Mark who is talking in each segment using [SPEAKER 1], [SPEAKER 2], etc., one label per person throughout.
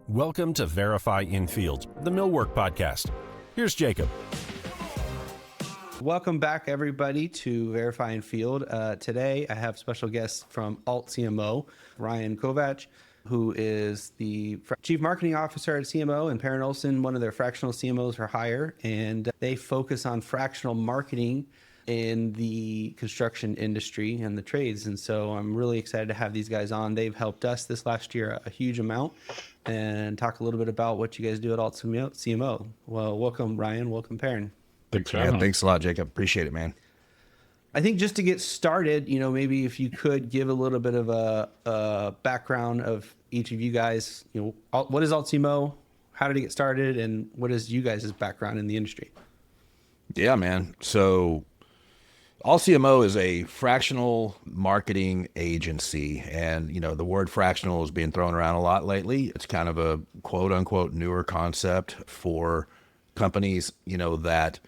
[SPEAKER 1] Welcome to Verify in Field, the millwork podcast. Here's Jacob.
[SPEAKER 2] Welcome back, everybody, to Verify in Field. Today, I have special guests from Alt CMO, Ryan Kovach, who is the Chief Marketing Officer at CMO, and Perryn Olson, one of their fractional CMOs for hire. And they focus on fractional marketing in the construction industry and the trades. And so I'm really excited to have these guys on. They've helped us this last year a huge amount, and talk a little bit about what you guys do at Alt CMO. Well, welcome, Ryan. Welcome, Perryn.
[SPEAKER 3] Thanks a lot, Jacob. Appreciate it, man.
[SPEAKER 2] I think just to get started, maybe if you could give a little bit of a background of each of you guys. What is Alt CMO? How did it get started? And what is you guys' background in the industry?
[SPEAKER 3] Yeah, man. So AltCMO is a fractional marketing agency. And, the word fractional is being thrown around a lot lately. It's kind of a quote unquote newer concept for companies, that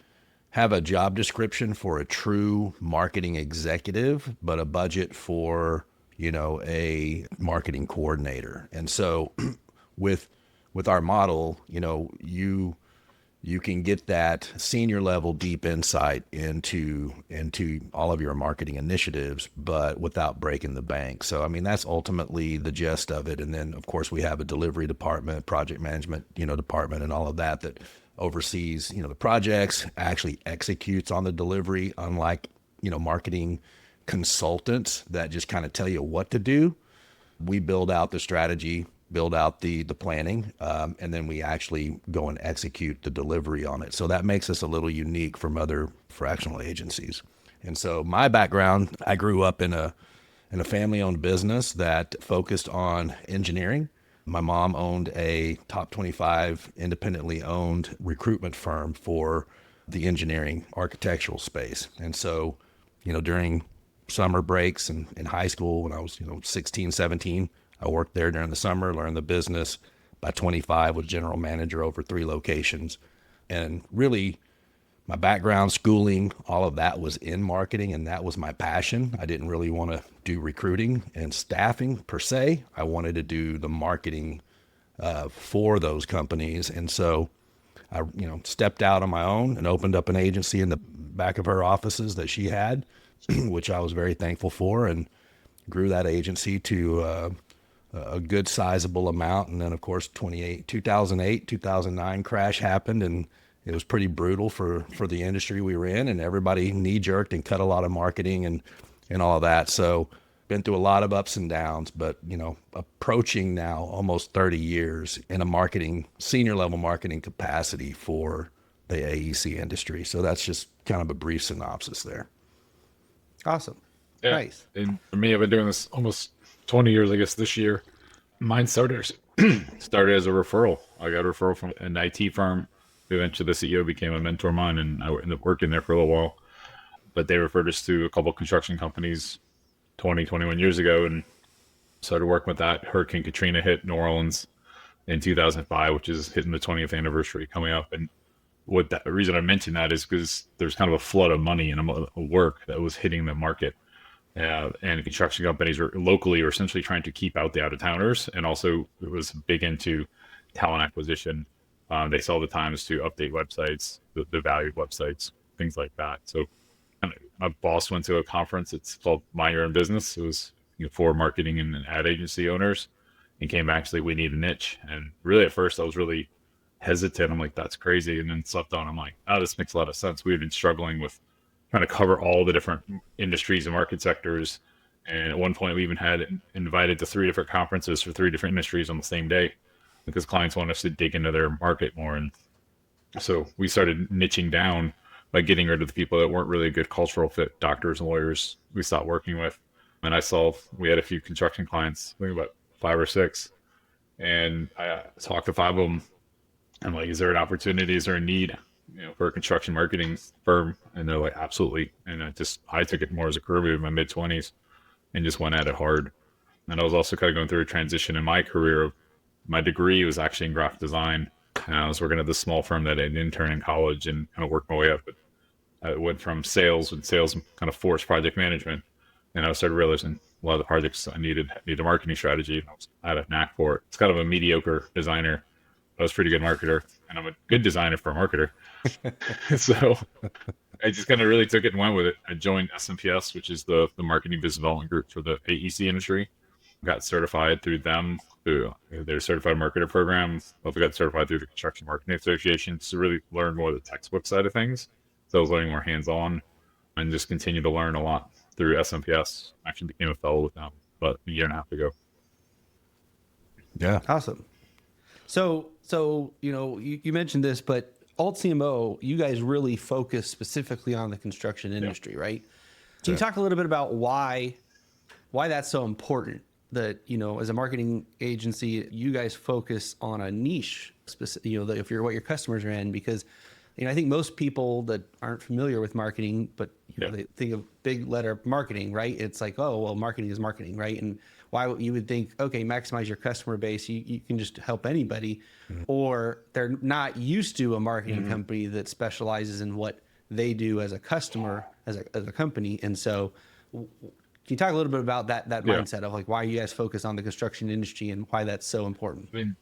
[SPEAKER 3] have a job description for a true marketing executive, but a budget for, a marketing coordinator. And so with our model, you can get that senior level deep insight into all of your marketing initiatives, but without breaking the bank. So, I mean, that's ultimately the gist of it. And then of course we have a delivery department, project management, department and all of that oversees, the projects, actually executes on the delivery, unlike, marketing consultants that just kind of tell you what to do. We build out the strategy, build out the planning, and then we actually go and execute the delivery on it. So that makes us a little unique from other fractional agencies. And so my background, I grew up in a family-owned business that focused on engineering. My mom owned a top 25 independently owned recruitment firm for the engineering architectural space. And so, during summer breaks and in high school when I was, 16, 17, I worked there during the summer, learned the business. By 25, was general manager over 3 locations. And really, my background, schooling, all of that was in marketing, and that was my passion. I didn't really want to do recruiting and staffing per se. I wanted to do the marketing for those companies. And so I, stepped out on my own and opened up an agency in the back of her offices that she had, which I was very thankful for, and grew that agency to a good sizable amount. And then of course 2008, 2009 crash happened, and it was pretty brutal for the industry we were in, and everybody knee jerked and cut a lot of marketing and all of that. So been through a lot of ups and downs, but approaching now almost 30 years in a senior level marketing capacity for the AEC industry. So that's just kind of a brief synopsis there.
[SPEAKER 2] Awesome.
[SPEAKER 4] Yeah.
[SPEAKER 2] Nice.
[SPEAKER 4] And for me, I've been doing this almost 20 years, I guess, this year. Mine started as a referral. I got a referral from an IT firm. Eventually, the CEO became a mentor of mine, and I ended up working there for a little while. But they referred us to a couple of construction companies 21 years ago, and started working with that. Hurricane Katrina hit New Orleans in 2005, which is hitting the 20th anniversary coming up. And the reason I mentioned that is because there's kind of a flood of money and work that was hitting the market. And construction companies were essentially trying to keep out the out-of-towners, and also it was big into talent acquisition. They saw the times to update websites, the valued websites, things like that. So my boss went to a conference. It's called Mind Your Own Business. It was for marketing and ad agency owners, and came back and said, we need a niche. And really at first I was really hesitant. I'm like, that's crazy. And then slept on. I'm like, oh, this makes a lot of sense. We had been struggling with trying to cover all the different industries and market sectors. And at one point we even had invited to 3 different conferences for 3 different industries on the same day, because clients want us to dig into their market more. And so we started niching down by getting rid of the people that weren't really a good cultural fit. Doctors and lawyers we stopped working with. And we had a few construction clients, I think about 5 or 6. And I talked to 5 of them. I'm like, is there an opportunity? Is there a need, for a construction marketing firm? And they're like, absolutely. And I took it more as a career move in my mid-20s and just went at it hard. And I was also kind of going through a transition in my career. My degree was actually in graphic design. And I was working at this small firm that I had an intern in college and kind of worked my way up. But I went from sales, and sales kind of forced project management. And I started realizing, a lot of the projects I needed a marketing strategy. I had a knack for it. It's kind of a mediocre designer. I was a pretty good marketer, and I'm a good designer for a marketer. So I just kind of really took it and went with it. I joined SMPS, which is the marketing business development group for the AEC industry. Got certified through them, through their certified marketer program. Also got certified through the Construction Marketing Association to really learn more of the textbook side of things. So I was learning more hands-on and just continued to learn a lot through SMPS. Actually became a fellow with them about a year and a half ago.
[SPEAKER 3] Yeah.
[SPEAKER 2] Awesome. So you mentioned this, but Alt CMO, you guys really focus specifically on the construction industry, right? Can you talk a little bit about why that's so important? That, as a marketing agency, you guys focus on a niche, if you're what your customers are in, because I think most people that aren't familiar with marketing, but they think of big letter marketing, right? It's like, oh, well, marketing is marketing, right? And why you would think, okay, maximize your customer base, you can just help anybody, or they're not used to a marketing company that specializes in what they do as a customer, as a company. And so can you talk a little bit about that mindset of like why you guys focus on the construction industry and why that's so important?
[SPEAKER 4] I mean,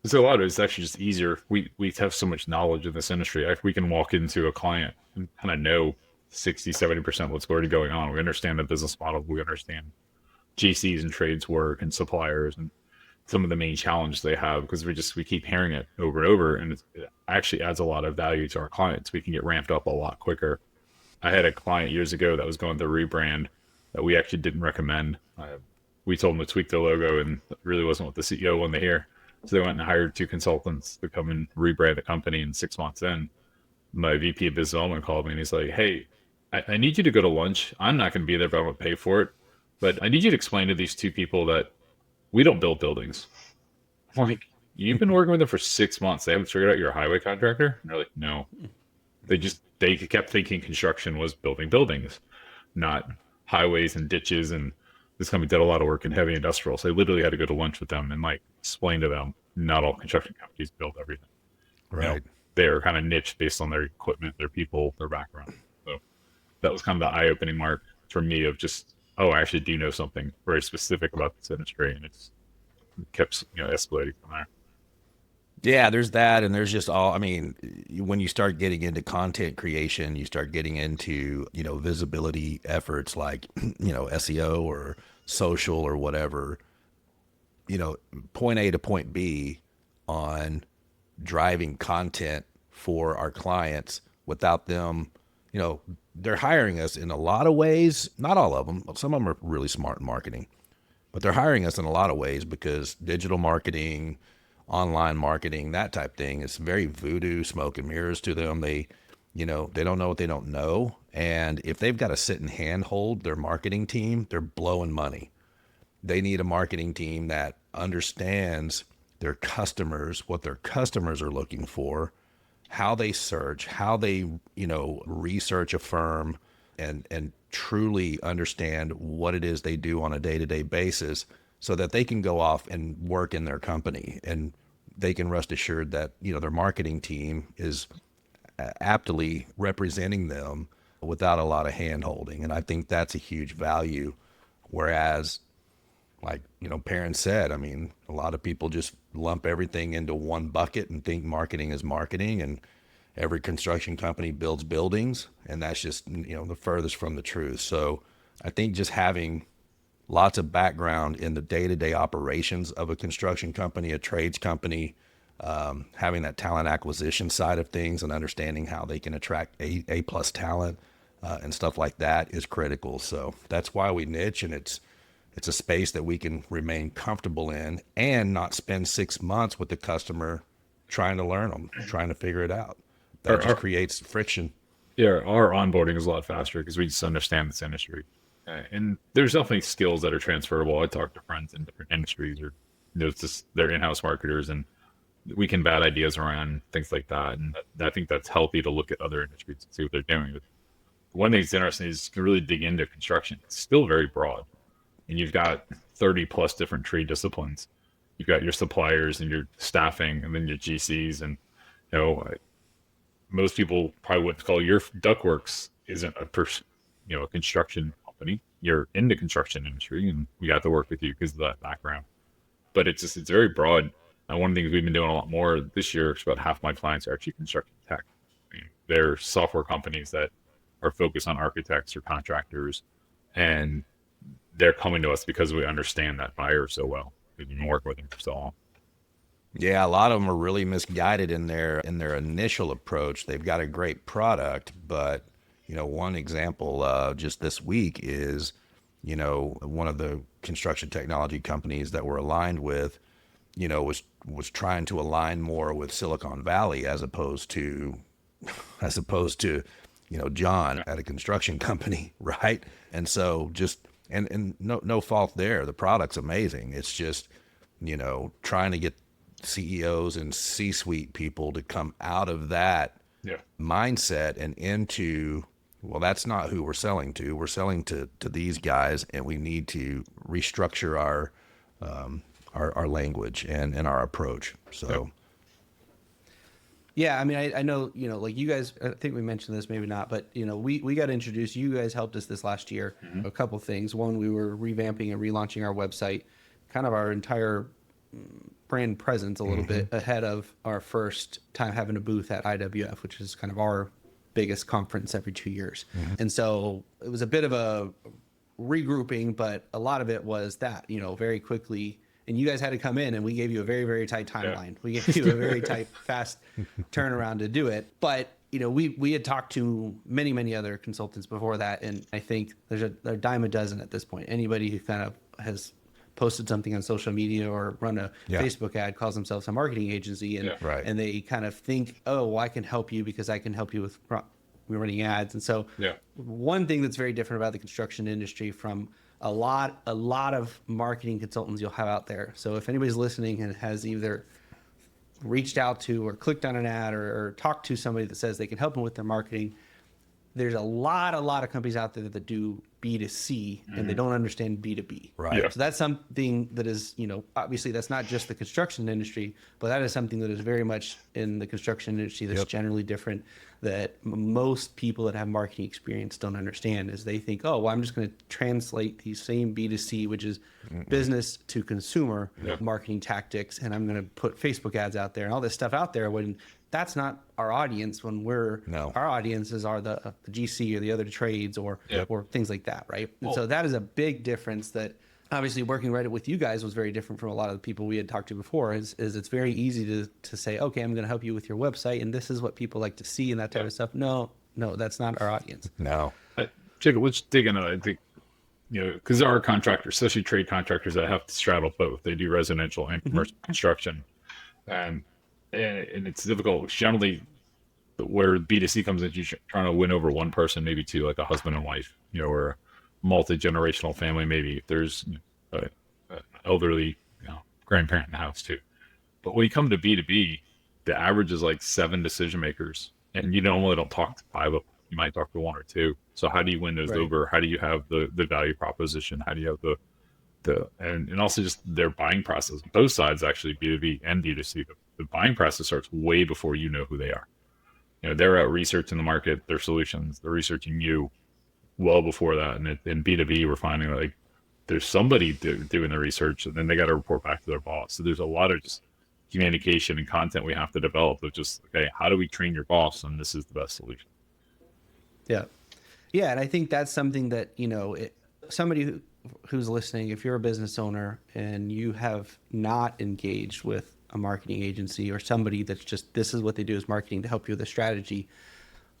[SPEAKER 4] so a lot of it's actually just easier. We have so much knowledge in this industry. We can walk into a client and kind of know 60-70% what's already going on. We understand the business model. We understand GCs and trades work and suppliers and some of the main challenges they have, because we keep hearing it over and over, and it actually adds a lot of value to our clients. We can get ramped up a lot quicker. I had a client years ago that was going through rebrand that we actually didn't recommend. We told them to tweak their logo, and it really wasn't what the CEO wanted to hear. So they went and hired 2 consultants to come and rebrand the company. And 6 months in, my VP of business development called me and he's like, hey, I need you to go to lunch. I'm not going to be there, but I'm going to pay for it. But I need you to explain to these 2 people that we don't build buildings. I'm like, you've been working with them for 6 months. They haven't figured out you're a highway contractor? And they're like, no. They kept thinking construction was building buildings, not highways and ditches. And this company did a lot of work in heavy industrial. So I literally had to go to lunch with them and explain to them, not all construction companies build everything.
[SPEAKER 3] Right.
[SPEAKER 4] They're kind of niche based on their equipment, their people, their background. So that was kind of the eye-opening mark for me of just, oh, I actually do know something very specific about this industry. And it kept escalating from there.
[SPEAKER 3] Yeah, there's that. And there's just when you start getting into content creation, you start getting into, visibility efforts like, SEO or social or whatever, point A to point B on driving content for our clients without them, they're hiring us in a lot of ways, not all of them. Some of them are really smart in marketing, but they're hiring us in a lot of ways because digital marketing, online marketing, that type thing is very voodoo, smoke and mirrors to them. They don't know what they don't know. And if they've got to sit and handhold their marketing team, they're blowing money. They need a marketing team that understands their customers, what their customers are looking for, how they search, how they, research a firm and truly understand what it is they do on a day-to-day basis so that they can go off and work in their company and they can rest assured that, their marketing team is aptly representing them without a lot of hand holding. And I think that's a huge value. Whereas Perryn said, a lot of people just lump everything into one bucket and think marketing is marketing, and every construction company builds buildings, and that's just, the furthest from the truth. So I think just having lots of background in the day-to-day operations of a construction company, a trades company, having that talent acquisition side of things and understanding how they can attract A+ talent and stuff like that is critical. So that's why we niche, and it's a space that we can remain comfortable in and not spend 6 months with the customer trying to learn them, trying to figure it out. That just creates friction.
[SPEAKER 4] Yeah, our onboarding is a lot faster because we just understand this industry. And there's definitely skills that are transferable. I talk to friends in different industries, or they're in-house marketers, and we can bat ideas around things like that. And I think that's healthy to look at other industries and see what they're doing. But one thing that's interesting is to really dig into construction. It's still very broad, and you've got 30 plus different trade disciplines. You've got your suppliers and your staffing, and then your GCs, and most people probably wouldn't call your ductworks isn't a construction company. you're in the construction industry and we got to work with you because of that background. But it's very broad. And one of the things we've been doing a lot more this year is about half my clients are actually construction tech. I mean, they're software companies that are focused on architects or contractors, and they're coming to us because we understand that buyer so well. We've been working with them for so long.
[SPEAKER 3] Yeah, a lot of them are really misguided in their initial approach. They've got a great product, but one example just this week is, one of the construction technology companies that we're aligned with, was trying to align more with Silicon Valley as opposed to John at a construction company, right? And so just and no fault there. The product's amazing. It's just, trying to get CEOs and C-suite people to come out of that mindset and into, well, that's not who we're selling to. We're selling to these guys, and we need to restructure our language and our approach. So.
[SPEAKER 2] Yeah, I mean, I know, like you guys, I think we mentioned this, maybe not, but, we got introduced. You guys helped us this last year, a couple things. One, we were revamping and relaunching our website, kind of our entire brand presence a little bit ahead of our first time having a booth at IWF, which is kind of our biggest conference every 2 years. And so it was a bit of a regrouping, but a lot of it was that, very quickly. And you guys had to come in, and we gave you a very, very tight timeline. We gave you a very tight, fast turnaround to do it. But, we had talked to many, many other consultants before that. And I think there's a dime a dozen at this point. Anybody who kind of has posted something on social media or run a Facebook ad calls themselves a marketing agency. And, and they kind of think, oh, well, I can help you because I can help you with running ads. And so one thing that's very different about the construction industry from a lot of marketing consultants you'll have out there. So if anybody's listening and has either reached out to or clicked on an ad or talked to somebody that says they can help them with their marketing, there's a lot of companies out there that do B2C and they don't understand B2B.
[SPEAKER 3] Right.
[SPEAKER 2] So that's something that is, obviously that's not just the construction industry, but that is something that is very much in the construction industry that's generally different, that most people that have marketing experience don't understand. Is they think, oh, well, I'm just going to translate these same B2C, which is business to consumer marketing tactics, and I'm going to put Facebook ads out there and all this stuff out there, when that's not our audience. When our audiences are the GC or the other trades or things like that, right? And so that is a big difference that obviously working right with you guys was very different from a lot of the people we had talked to before. Is it's very easy to say, okay, I'm going to help you with your website, and this is what people like to see and that type of stuff. No, that's not our audience.
[SPEAKER 3] No.
[SPEAKER 4] Jacob, let's dig into that. I think, because there are contractors, especially trade contractors, that have to straddle both. They do residential and commercial construction. And it's difficult. Generally, where B2C comes in, you're trying to win over one person, maybe two, like a husband and wife, or a multi-generational family. Maybe if there's an elderly grandparent in the house too. But when you come to B2B, the average is like 7 decision makers, and you normally don't talk to 5 of them. You might talk to 1 or 2. So how do you win those over? How do you have the value proposition? How do you have and also just their buying process? Both sides, actually, B2B and B2C. The buying process starts way before you know who they are. They're out researching the market, their solutions. They're researching you well before that. And in B2B, we're finding like there's somebody doing the research, and then they got to report back to their boss. So there's a lot of just communication and content we have to develop of just, okay, how do we train your boss? And this is the best solution.
[SPEAKER 2] Yeah. Yeah. And I think that's something that, somebody who's listening, if you're a business owner and you have not engaged with a marketing agency or somebody that's just, this is what they do is marketing to help you with a strategy.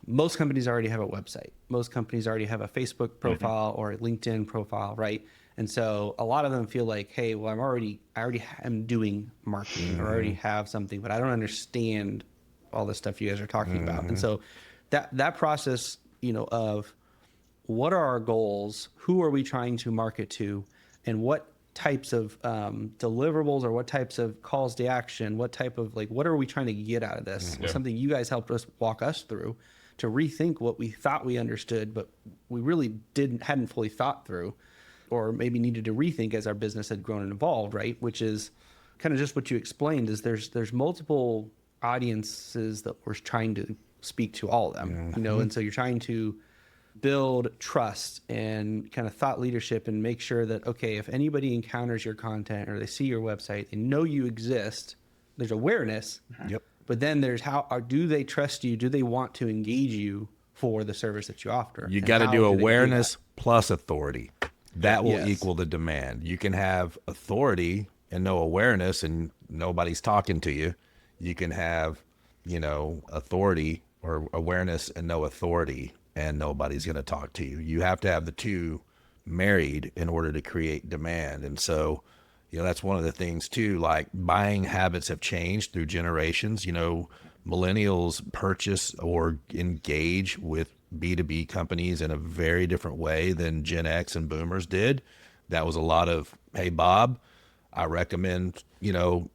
[SPEAKER 2] Most companies already have a website. Most companies already have a Facebook profile or a LinkedIn profile, right? And so a lot of them feel like, hey, well, I already am doing marketing or already have something, but I don't understand all the stuff you guys are talking about. And so that process, of what are our goals, who are we trying to market to, and what types of deliverables or what types of calls to action, what type of what are we trying to get out of this? Something you guys helped us walk us through to rethink what we thought we understood, but we really hadn't fully thought through, or maybe needed to rethink as our business had grown and evolved, right? Which is kind of just what you explained, is there's multiple audiences that we're trying to speak to all of them, and so you're trying to build trust and kind of thought leadership and make sure that, okay, if anybody encounters your content or they see your website, they know you exist, there's awareness.
[SPEAKER 3] Yep.
[SPEAKER 2] But then there's do they trust you? Do they want to engage you for the service that you offer?
[SPEAKER 3] You
[SPEAKER 2] And
[SPEAKER 3] got to
[SPEAKER 2] how
[SPEAKER 3] do
[SPEAKER 2] they
[SPEAKER 3] awareness plus authority. That will
[SPEAKER 2] Yes.
[SPEAKER 3] equal the demand. You can have authority and no awareness and nobody's talking to you. You can have, authority or awareness and no authority and nobody's going to talk to you. You have to have the two married in order to create demand. And so, that's one of the things too, like buying habits have changed through generations. Millennials purchase or engage with B2B companies in a very different way than Gen X and boomers did. That was a lot of, hey, Bob, I recommend,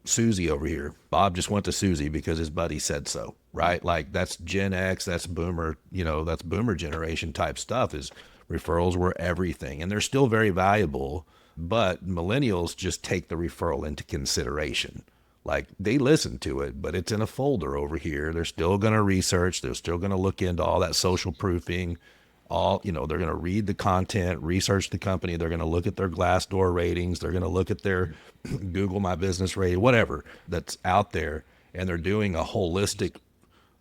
[SPEAKER 3] Susie over here. Bob just went to Susie because his buddy said so, right? Like that's Gen X, that's boomer, that's boomer generation type stuff. Is referrals were everything, and they're still very valuable, but millennials just take the referral into consideration. Like they listen to it, but it's in a folder over here. They're still going to research. They're still going to look into all that social proofing. They're going to read the content, research the company. They're going to look at their Glassdoor ratings. They're going to look at their Google My Business rating, whatever that's out there. And they're doing a holistic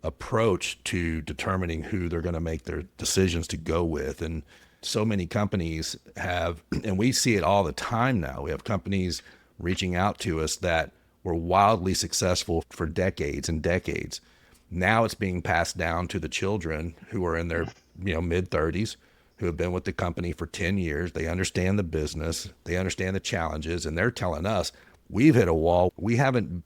[SPEAKER 3] approach to determining who they're going to make their decisions to go with. And so many companies have, and we see it all the time now. We have companies reaching out to us that were wildly successful for decades and decades. Now it's being passed down to the children who are in their mid 30s, who have been with the company for 10 years. They understand the business, they understand the challenges, and they're telling us we've hit a wall. We haven't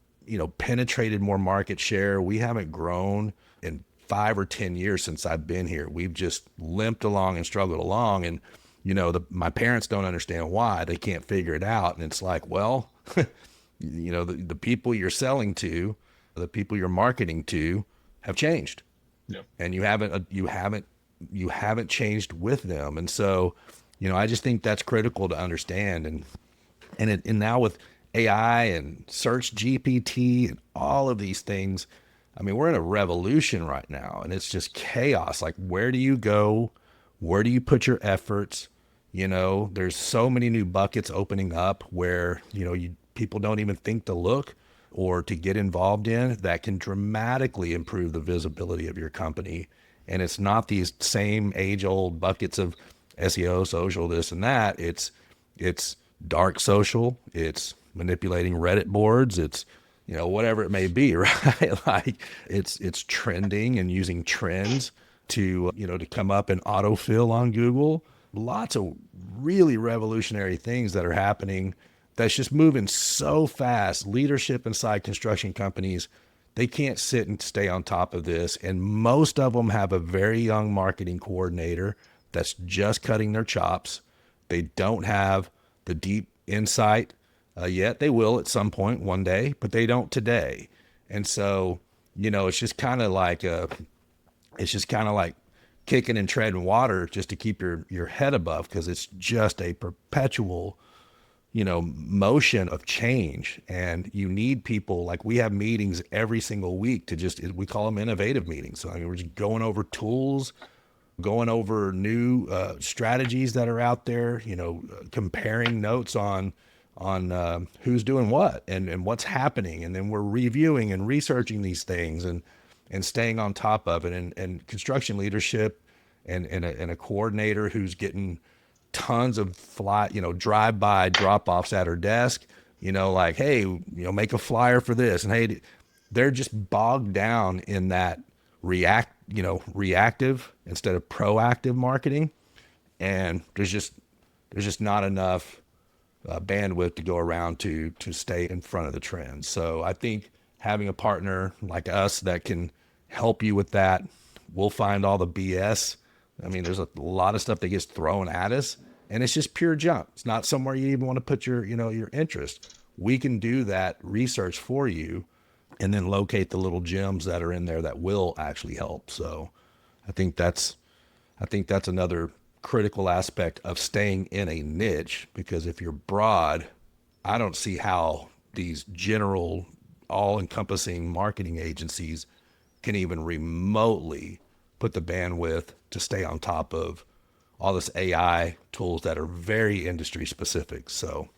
[SPEAKER 3] penetrated more market share. We haven't grown in 5 or 10 years since I've been here. We've just limped along and struggled along. And, my parents don't understand why. They can't figure it out. And it's like, well, the people you're selling to, the people you're marketing to have changed.
[SPEAKER 4] Yep.
[SPEAKER 3] And you haven't changed with them. And so, I just think that's critical to understand. And now with AI and search GPT and all of these things, I mean, we're in a revolution right now, and it's just chaos. Like, where do you go? Where do you put your efforts? There's so many new buckets opening up where, people don't even think to look or to get involved in that can dramatically improve the visibility of your company. And it's not these same age-old buckets of SEO, social, this and that. It's dark social. It's manipulating Reddit boards. It's whatever it may be, right? Like it's trending and using trends to to come up and autofill on Google. Lots of really revolutionary things that are happening. That's just moving so fast. Leadership inside construction companies, they can't sit and stay on top of this. And most of them have a very young marketing coordinator that's just cutting their chops. They don't have the deep insight yet. They will at some point one day, but they don't today. And so, it's just kind of like kicking and treading water just to keep your head above, because it's just a perpetual motion of change. And you need people, like we have meetings every single week we call them innovative meetings. So we're just going over tools, going over new strategies that are out there, comparing notes on who's doing what and what's happening. And then we're reviewing and researching these things and staying on top of it. And construction leadership and a coordinator who's getting tons of drive-by drop-offs at her desk, like, hey, make a flyer for this. And hey, they're just bogged down in that reactive instead of proactive marketing. And there's just not enough bandwidth to go around to stay in front of the trends. So I think having a partner like us that can help you with that, we'll find all the BS. I mean, there's a lot of stuff that gets thrown at us, and it's just pure junk. It's not somewhere you even want to put your interest. We can do that research for you and then locate the little gems that are in there that will actually help. So I think that's another critical aspect of staying in a niche, because if you're broad, I don't see how these general all-encompassing marketing agencies can even remotely put the bandwidth to stay on top of all this AI tools that are very industry specific. So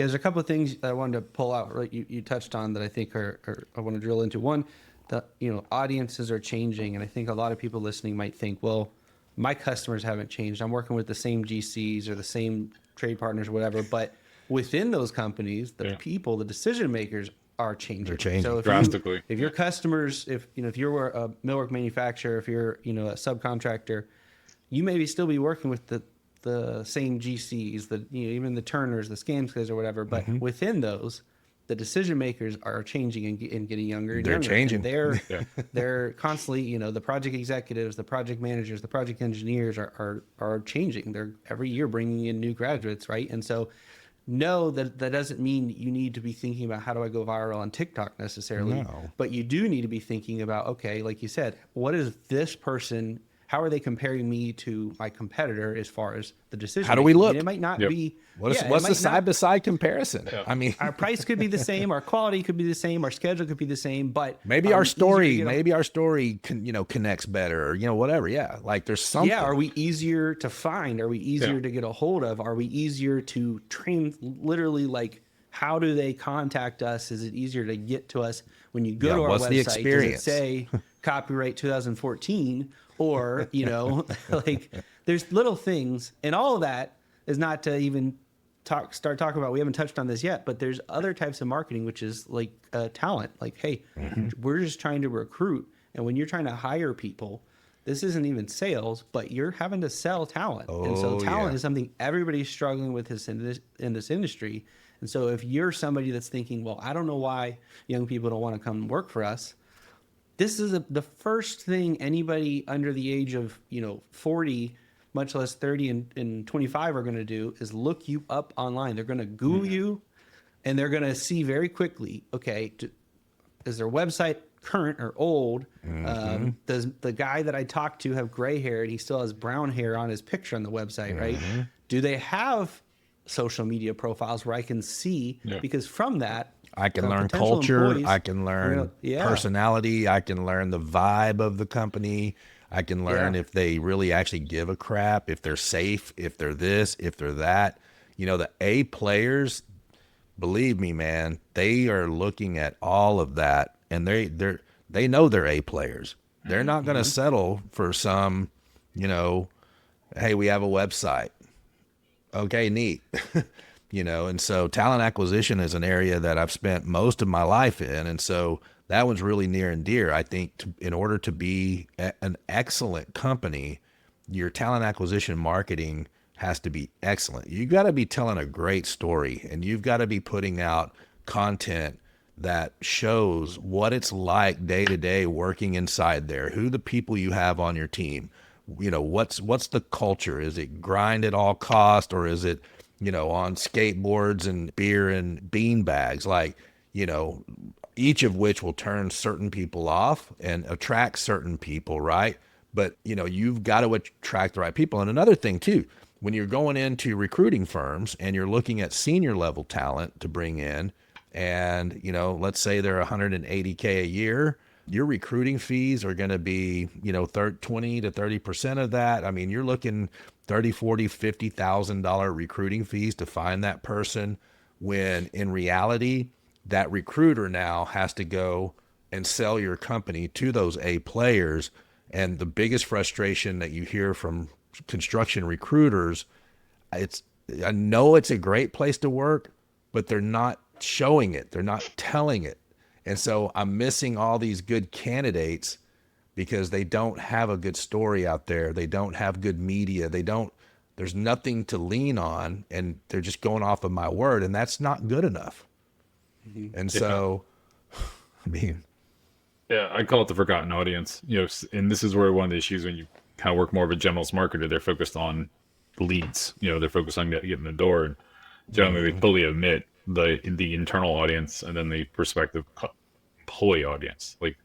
[SPEAKER 2] Yeah, there's a couple of things I wanted to pull out. Right, you touched on that I think are I want to drill into. One, the audiences are changing, and I think a lot of people listening might think, well, my customers haven't changed. I'm working with the same GCs or the same trade partners, or whatever. But within those companies, the people, the decision makers are changing.
[SPEAKER 3] They're changing
[SPEAKER 2] so
[SPEAKER 4] drastically.
[SPEAKER 2] If your customers, if you're a millwork manufacturer, if you're a subcontractor, you maybe still be working with the same GCs, even the Turners, the Skamskas or whatever, but within those, the decision makers are changing and getting younger. And
[SPEAKER 3] they're
[SPEAKER 2] younger,
[SPEAKER 3] changing.
[SPEAKER 2] And they're constantly, the project executives, the project managers, the project engineers are changing. They're every year bringing in new graduates, right? And so, no, that doesn't mean you need to be thinking about how do I go viral on TikTok necessarily, but you do need to be thinking about, okay, like you said, what is this person? How are they comparing me to my competitor as far as the decision?
[SPEAKER 3] How do we look?
[SPEAKER 2] And it might not be.
[SPEAKER 3] What's the side-by-side comparison?
[SPEAKER 4] Yeah.
[SPEAKER 3] I mean,
[SPEAKER 2] our price could be the same, our quality could be the same, our schedule could be the same, but
[SPEAKER 3] maybe our story, connects better, or, whatever. Yeah. Like there's something.
[SPEAKER 2] Yeah. Are we easier to find? Are we easier to get a hold of? Are we easier to train? Literally, like, how do they contact us? Is it easier to get to us when you go to our
[SPEAKER 3] what's
[SPEAKER 2] website?
[SPEAKER 3] the experience?
[SPEAKER 2] Does it say copyright 2014? Or, like there's little things, and all of that is not to even start talking about, we haven't touched on this yet, but there's other types of marketing, which is like talent. Like, hey, we're just trying to recruit. And when you're trying to hire people, this isn't even sales, but you're having to sell talent. And so talent is something everybody's struggling with in this industry. And so if you're somebody that's thinking, well, I don't know why young people don't want to come work for us, this is the first thing anybody under the age of 40, much less 30 and 25 are going to do is look you up online. They're going to Google you, and they're going to see very quickly, okay, is their website current or old? Does the guy that I talked to have gray hair and he still has brown hair on his picture on the website, right? Do they have social media profiles where I can see? Because from that,
[SPEAKER 3] I can learn culture. I can learn
[SPEAKER 2] Yeah.
[SPEAKER 3] personality. I can learn the vibe of the company. I can learn if they really actually give a crap, if they're safe, if they're this, if they're that. The A players, believe me, man, they are looking at all of that, and they know they're A players. They're not going to settle for some, hey, we have a website. Okay, neat. And so talent acquisition is an area that I've spent most of my life in. And so that one's really near and dear. I think in order to be an excellent company, your talent acquisition marketing has to be excellent. You got to be telling a great story, and you've got to be putting out content that shows what it's like day to day working inside there, who the people you have on your team, what's the culture? Is it grind at all cost, or is it, on skateboards and beer and bean bags, like, each of which will turn certain people off and attract certain people, right? But, you've got to attract the right people. And another thing too, when you're going into recruiting firms and you're looking at senior level talent to bring in, and, let's say they're $180K a year, your recruiting fees are going to be, 20 to 30% of that. I mean, you're looking $30,000, $40,000, $50,000 recruiting fees to find that person, when in reality, that recruiter now has to go and sell your company to those A players. And the biggest frustration that you hear from construction recruiters, I know it's a great place to work, but they're not showing it. They're not telling it. And so I'm missing all these good candidates because they don't have a good story out there. They don't have good media. There's nothing to lean on, and they're just going off of my word, and that's not good enough. And so, I mean,
[SPEAKER 4] I call it the forgotten audience, and this is where one of the issues, when you kind of work more of a generalist marketer, they're focused on leads, they're focused on getting the door, and generally they fully omit the internal audience and then the prospective employee audience. Like,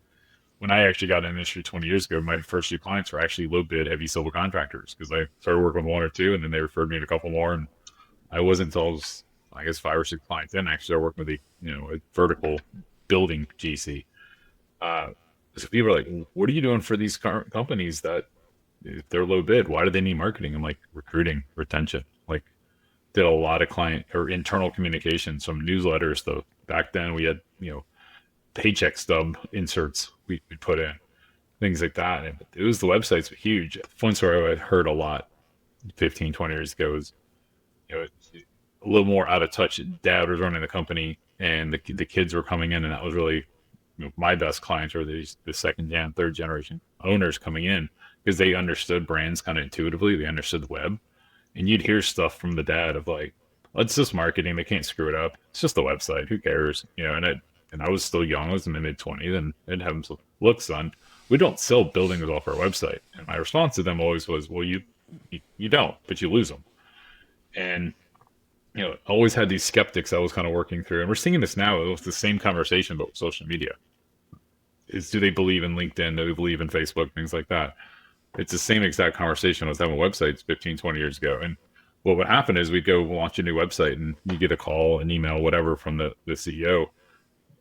[SPEAKER 4] when I actually got in the industry 20 years ago, my first few clients were actually low bid heavy civil contractors, because I started working with one or two, and then they referred me to a couple more, and I wasn't until I was, I guess, 5 or 6 clients in, actually started working with a vertical building GC. So people are like, what are you doing for these current companies that if they're low bid? Why do they need marketing? I'm like, recruiting, retention. Like, did a lot of client or internal communications from newsletters. Though back then we had, paycheck stub inserts we'd put in, things like that. And it was the websites were huge. One story I heard a lot 15, 20 years ago was, a little more out of touch. Dad was running the company and the kids were coming in, and that was really my best clients are the second gen, third generation owners coming in because they understood brands kind of intuitively. They understood the web, and you'd hear stuff from the dad of like, "It's just marketing. They can't screw it up. It's just the website. Who cares?" And I was still young. I was in my mid-20s, and I'd have them look, son, we don't sell buildings off our website. And my response to them always was, "Well, you don't, but you lose them." And I always had these skeptics I was kind of working through, and we're seeing this now. It was the same conversation about social media. Do they believe in LinkedIn? Do they believe in Facebook? Things like that. It's the same exact conversation I was having with websites 15, 20 years ago. And what would happen is we'd go launch a new website and you get a call, an email, whatever from the CEO,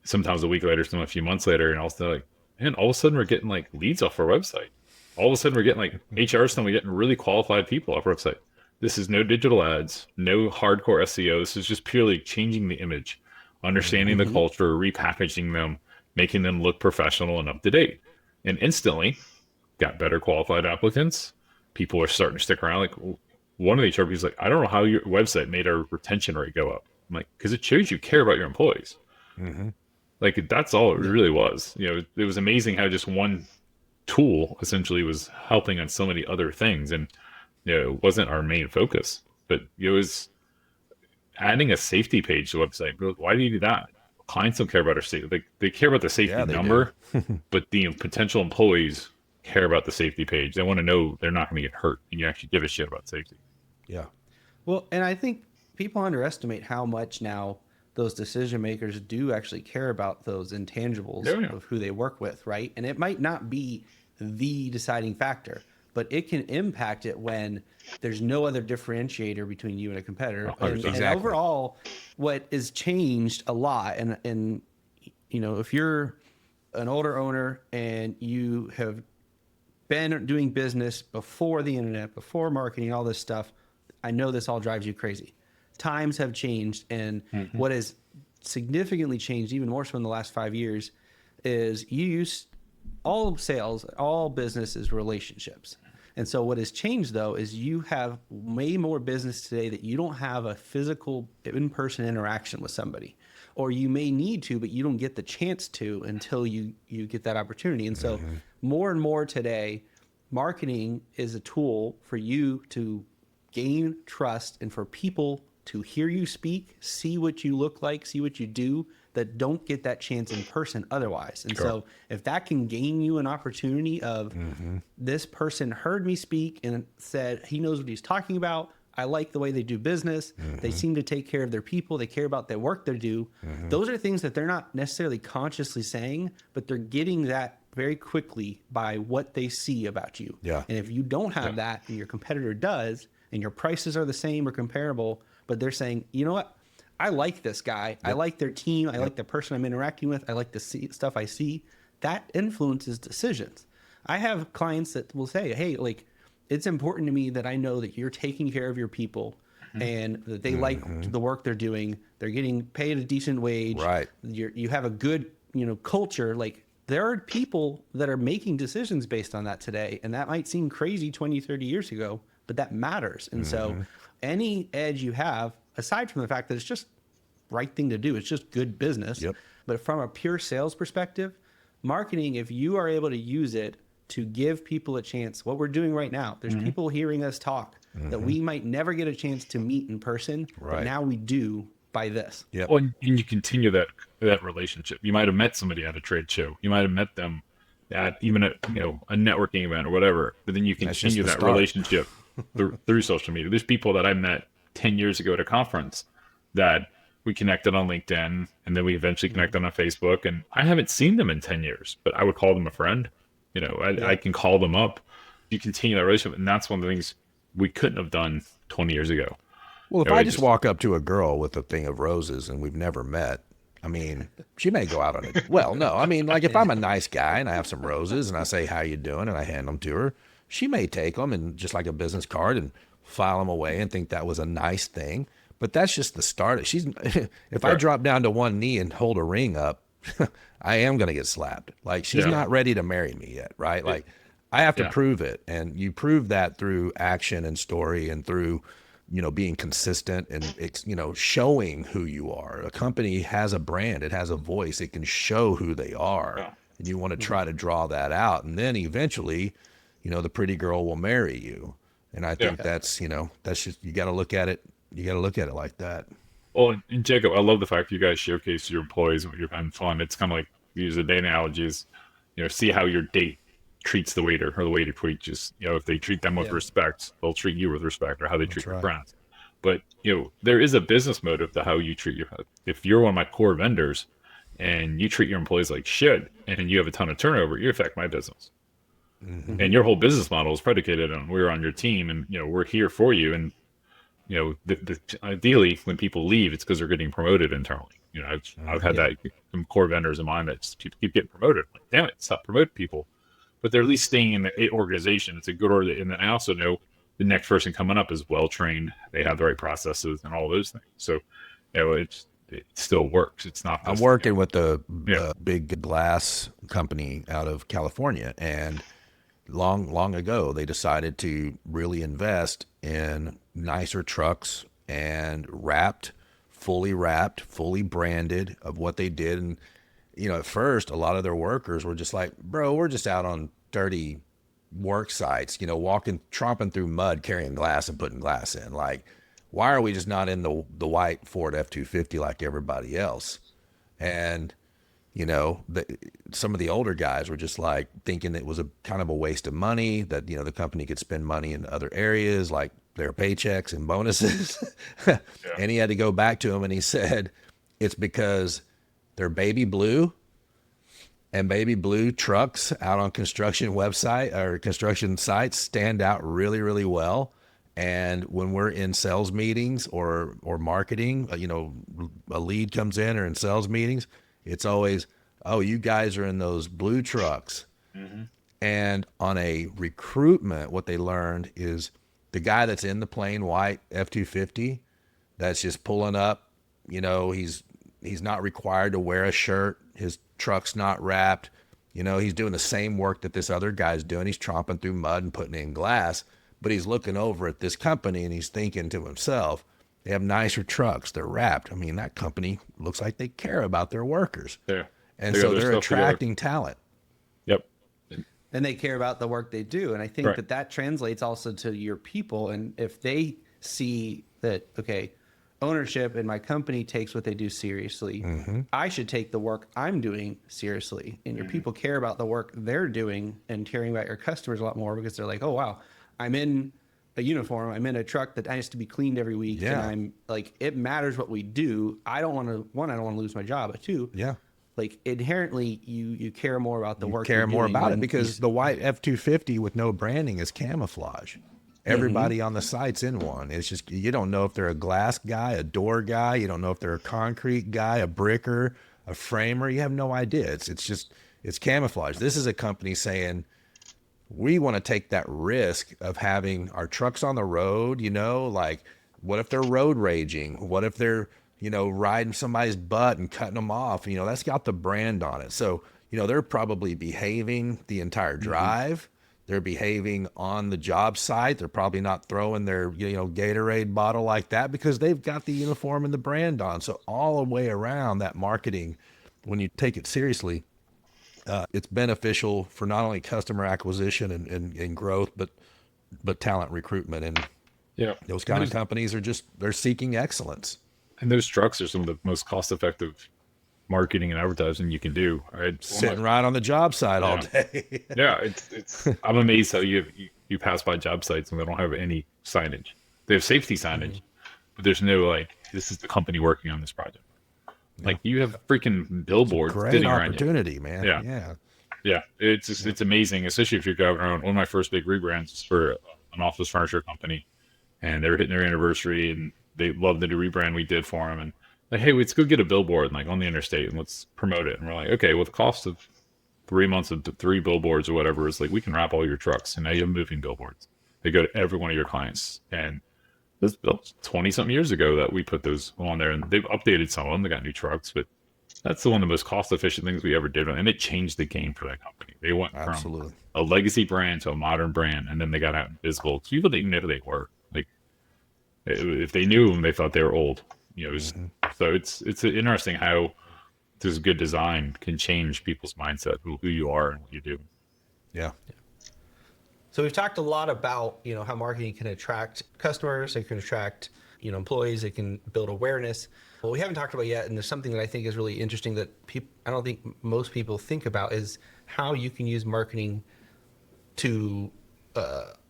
[SPEAKER 4] sometimes a week later, sometimes a few months later. And all of a sudden we're getting like leads off our website. All of a sudden we're getting like HR stuff. We're getting really qualified people off our website. This is no digital ads, no hardcore SEO. This is just purely changing the image, understanding the culture, repackaging them, making them look professional and up to date. And instantly got better qualified applicants. People are starting to stick around. Like one of the HR people is like, I don't know how your website made our retention rate go up. I'm like, because it shows you care about your employees. Like that's all it really was. It was amazing how just one tool essentially was helping on so many other things. And it wasn't our main focus, but it was adding a safety page to the website. Why do you do that? Clients don't care about our safety. They care about the safety number, but the potential employees care about the safety page. They want to know they're not going to get hurt, and you actually give a shit about safety.
[SPEAKER 3] Yeah.
[SPEAKER 2] Well, and I think people underestimate how much now those decision makers do actually care about those intangibles of who they work with, right? And it might not be the deciding factor, but it can impact it when there's no other differentiator between you and a competitor. And overall, what is changed a lot, and if you're an older owner and you have been doing business before the internet, before marketing, all this stuff, I know this all drives you crazy. Times have changed, and what has significantly changed, even more so in the last 5 years, is all sales, all business is relationships. And so what has changed, though, is you have way more business today that you don't have a physical in-person interaction with somebody, or you may need to, but you don't get the chance to until you get that opportunity. And so more and more today, marketing is a tool for you to gain trust and for people to hear you speak, see what you look like, see what you do, that don't get that chance in person otherwise. And so if that can gain you an opportunity of this person heard me speak and said he knows what he's talking about, I like the way they do business, they seem to take care of their people, they care about the work they do. Those are things that they're not necessarily consciously saying, but they're getting that very quickly by what they see about you. And if you don't have that and your competitor does, and your prices are the same or comparable, but they're saying, you know what? I like this guy. I like their team. I like the person I'm interacting with. I like the stuff I see. That influences decisions. I have clients that will say, hey, like, it's important to me that I know that you're taking care of your people and that they like the work they're doing. They're getting paid a decent wage.
[SPEAKER 3] Right.
[SPEAKER 2] You have a good, culture. Like, there are people that are making decisions based on that today. And that might seem crazy 20, 30 years ago, but that matters. And so any edge you have, aside from the fact that it's just right thing to do, it's just good business. But from a pure sales perspective, marketing, if you are able to use it to give people a chance, what we're doing right now, there's people hearing us talk that we might never get a chance to meet in person, but now we do by this.
[SPEAKER 4] Well, and you continue that relationship. You might have met somebody at a trade show. You might have met them at even a networking event or whatever, but then you continue that relationship through social media. There's people that I met 10 years ago at a conference that we connected on LinkedIn, and then we eventually connected on Facebook, and I haven't seen them in 10 years, but I would call them a friend. I can call them up. You continue that relationship, and that's one of the things we couldn't have done 20 years ago.
[SPEAKER 3] Well, if I just walk up to a girl with a thing of roses and we've never met, I mean, she may go out on it. Well, no, I mean, like if I'm a nice guy and I have some roses and I say, how you doing? And I hand them to her, she may take them and just like a business card and file them away and think that was a nice thing. But that's just the start. She's, if I drop down to one knee and hold a ring up, I am going to get slapped. Like she's not ready to marry me yet. Right. Like I have to prove it. And you prove that through action and story and through, you know, being consistent and, you know, showing who you are. A company has a brand, it has a voice, it can show who they are. Yeah. And you want to try to draw that out. And then eventually, you know, the pretty girl will marry you. And I think that's, you know, that's just, you got to look at it. You got to look at it like that.
[SPEAKER 4] Well, and Jacob, I love the fact you guys showcase your employees when you're having fun. It's kind of like, use the date analogies, you know, see how your date treats the waiter or the waiter treats, you know, if they treat them with respect, they'll treat you with respect, or how they treat your friends. But, you know, there is a business motive to how you treat your, if you're one of my core vendors and you treat your employees like shit and you have a ton of turnover, you affect my business. Mm-hmm. And your whole business model is predicated on we're on your team and, you know, we're here for you. And, you know, ideally when people leave, it's because they're getting promoted internally. You know, I've had that some core vendors in mind that just keep getting promoted. Like, damn it, stop promoting people. But they're at least staying in the organization. It's a good order. And then I also know the next person coming up is well-trained. They have the right processes and all those things. So, you know, it still works. It's not.
[SPEAKER 3] I'm working with a big glass company out of California, and long ago, they decided to really invest in nicer trucks and fully branded of what they did. And, you know, at first, a lot of their workers were just like, bro, we're just out on dirty work sites, you know, tromping through mud, carrying glass and putting glass in. Like, why are we just not in the white Ford F-250 like everybody else? And, you know, some of the older guys were just like thinking it was a kind of a waste of money, that, you know, the company could spend money in other areas like their paychecks and bonuses. And he had to go back to him and he said, it's because they're baby blue, and baby blue trucks out on construction website or construction sites stand out really, really well. And when we're in sales meetings or marketing, you know, a lead comes in or in sales meetings, it's always, oh, you guys are in those blue trucks. Mm-hmm. And on a recruitment, what they learned is the guy that's in the plain white F-250 that's just pulling up, you know, he's not required to wear a shirt. His truck's not wrapped. You know, he's doing the same work that this other guy's doing. He's tromping through mud and putting in glass, but he's looking over at this company and he's thinking to himself, they have nicer trucks. They're wrapped. I mean, that company looks like they care about their workers.
[SPEAKER 4] Yeah.
[SPEAKER 3] And so they're attracting talent.
[SPEAKER 4] Yep.
[SPEAKER 2] And they care about the work they do. And I think that translates also to your people. And if they see that, okay, ownership in my company takes what they do seriously, I should take the work I'm doing seriously. And your people care about the work they're doing and caring about your customers a lot more, because they're like, oh, wow, I'm in a uniform. I'm in a truck that has to be cleaned every week. Yeah. And I'm like, it matters what we do. I don't want to lose my job. But two, like inherently you care more about the work.
[SPEAKER 3] Care more about it, because the white F-250 with no branding is camouflage. Everybody on the site's in one. It's just, you don't know if they're a glass guy, a door guy. You don't know if they're a concrete guy, a bricker, a framer. You have no idea. It's camouflage. This is a company saying, we want to take that risk of having our trucks on the road, you know, like what if they're road raging? What if they're, you know, riding somebody's butt and cutting them off? You know, that's got the brand on it. So, you know, they're probably behaving the entire drive. They're behaving on the job site. They're probably not throwing their, you know, Gatorade bottle like that, because they've got the uniform and the brand on. So all the way around, that marketing, when you take it seriously, it's beneficial for not only customer acquisition and growth, but talent recruitment. And those kind of companies they're seeking excellence.
[SPEAKER 4] And those trucks are some of the most cost-effective marketing and advertising you can do. Right?
[SPEAKER 3] Sitting right on the job site all day.
[SPEAKER 4] It's I'm amazed how you pass by job sites and they don't have any signage. They have safety signage, but there's no like, this is the company working on this project. Like you have freaking billboards sitting around you.
[SPEAKER 3] Great opportunity, man.
[SPEAKER 4] Yeah. It's amazing, especially if you're going around. One of my first big rebrands was for an office furniture company, and they were hitting their anniversary, and they loved the new rebrand we did for them. And like, hey, let's go get a billboard like on the interstate and let's promote it. And we're like, okay, with the cost of 3 months of 3 billboards or whatever, it's like we can wrap all your trucks and now you have moving billboards. They go to every one of your clients. And this was 20 something years ago that we put those on there, and they've updated some of them. They got new trucks, but that's one of the most cost efficient things we ever did. And it changed the game for that company. They went
[SPEAKER 3] Absolutely.
[SPEAKER 4] from a legacy brand to a modern brand, and then they got out invisible. People didn't know who they were. Like if they knew them, they thought they were old. You know, so it's interesting how this good design can change people's mindset, who you are and what you do.
[SPEAKER 3] Yeah.
[SPEAKER 2] So we've talked a lot about, how marketing can attract customers, it can attract, employees, it can build awareness. What we haven't talked about yet, and there's something that I think is really interesting that I don't think most people think about, is how you can use marketing to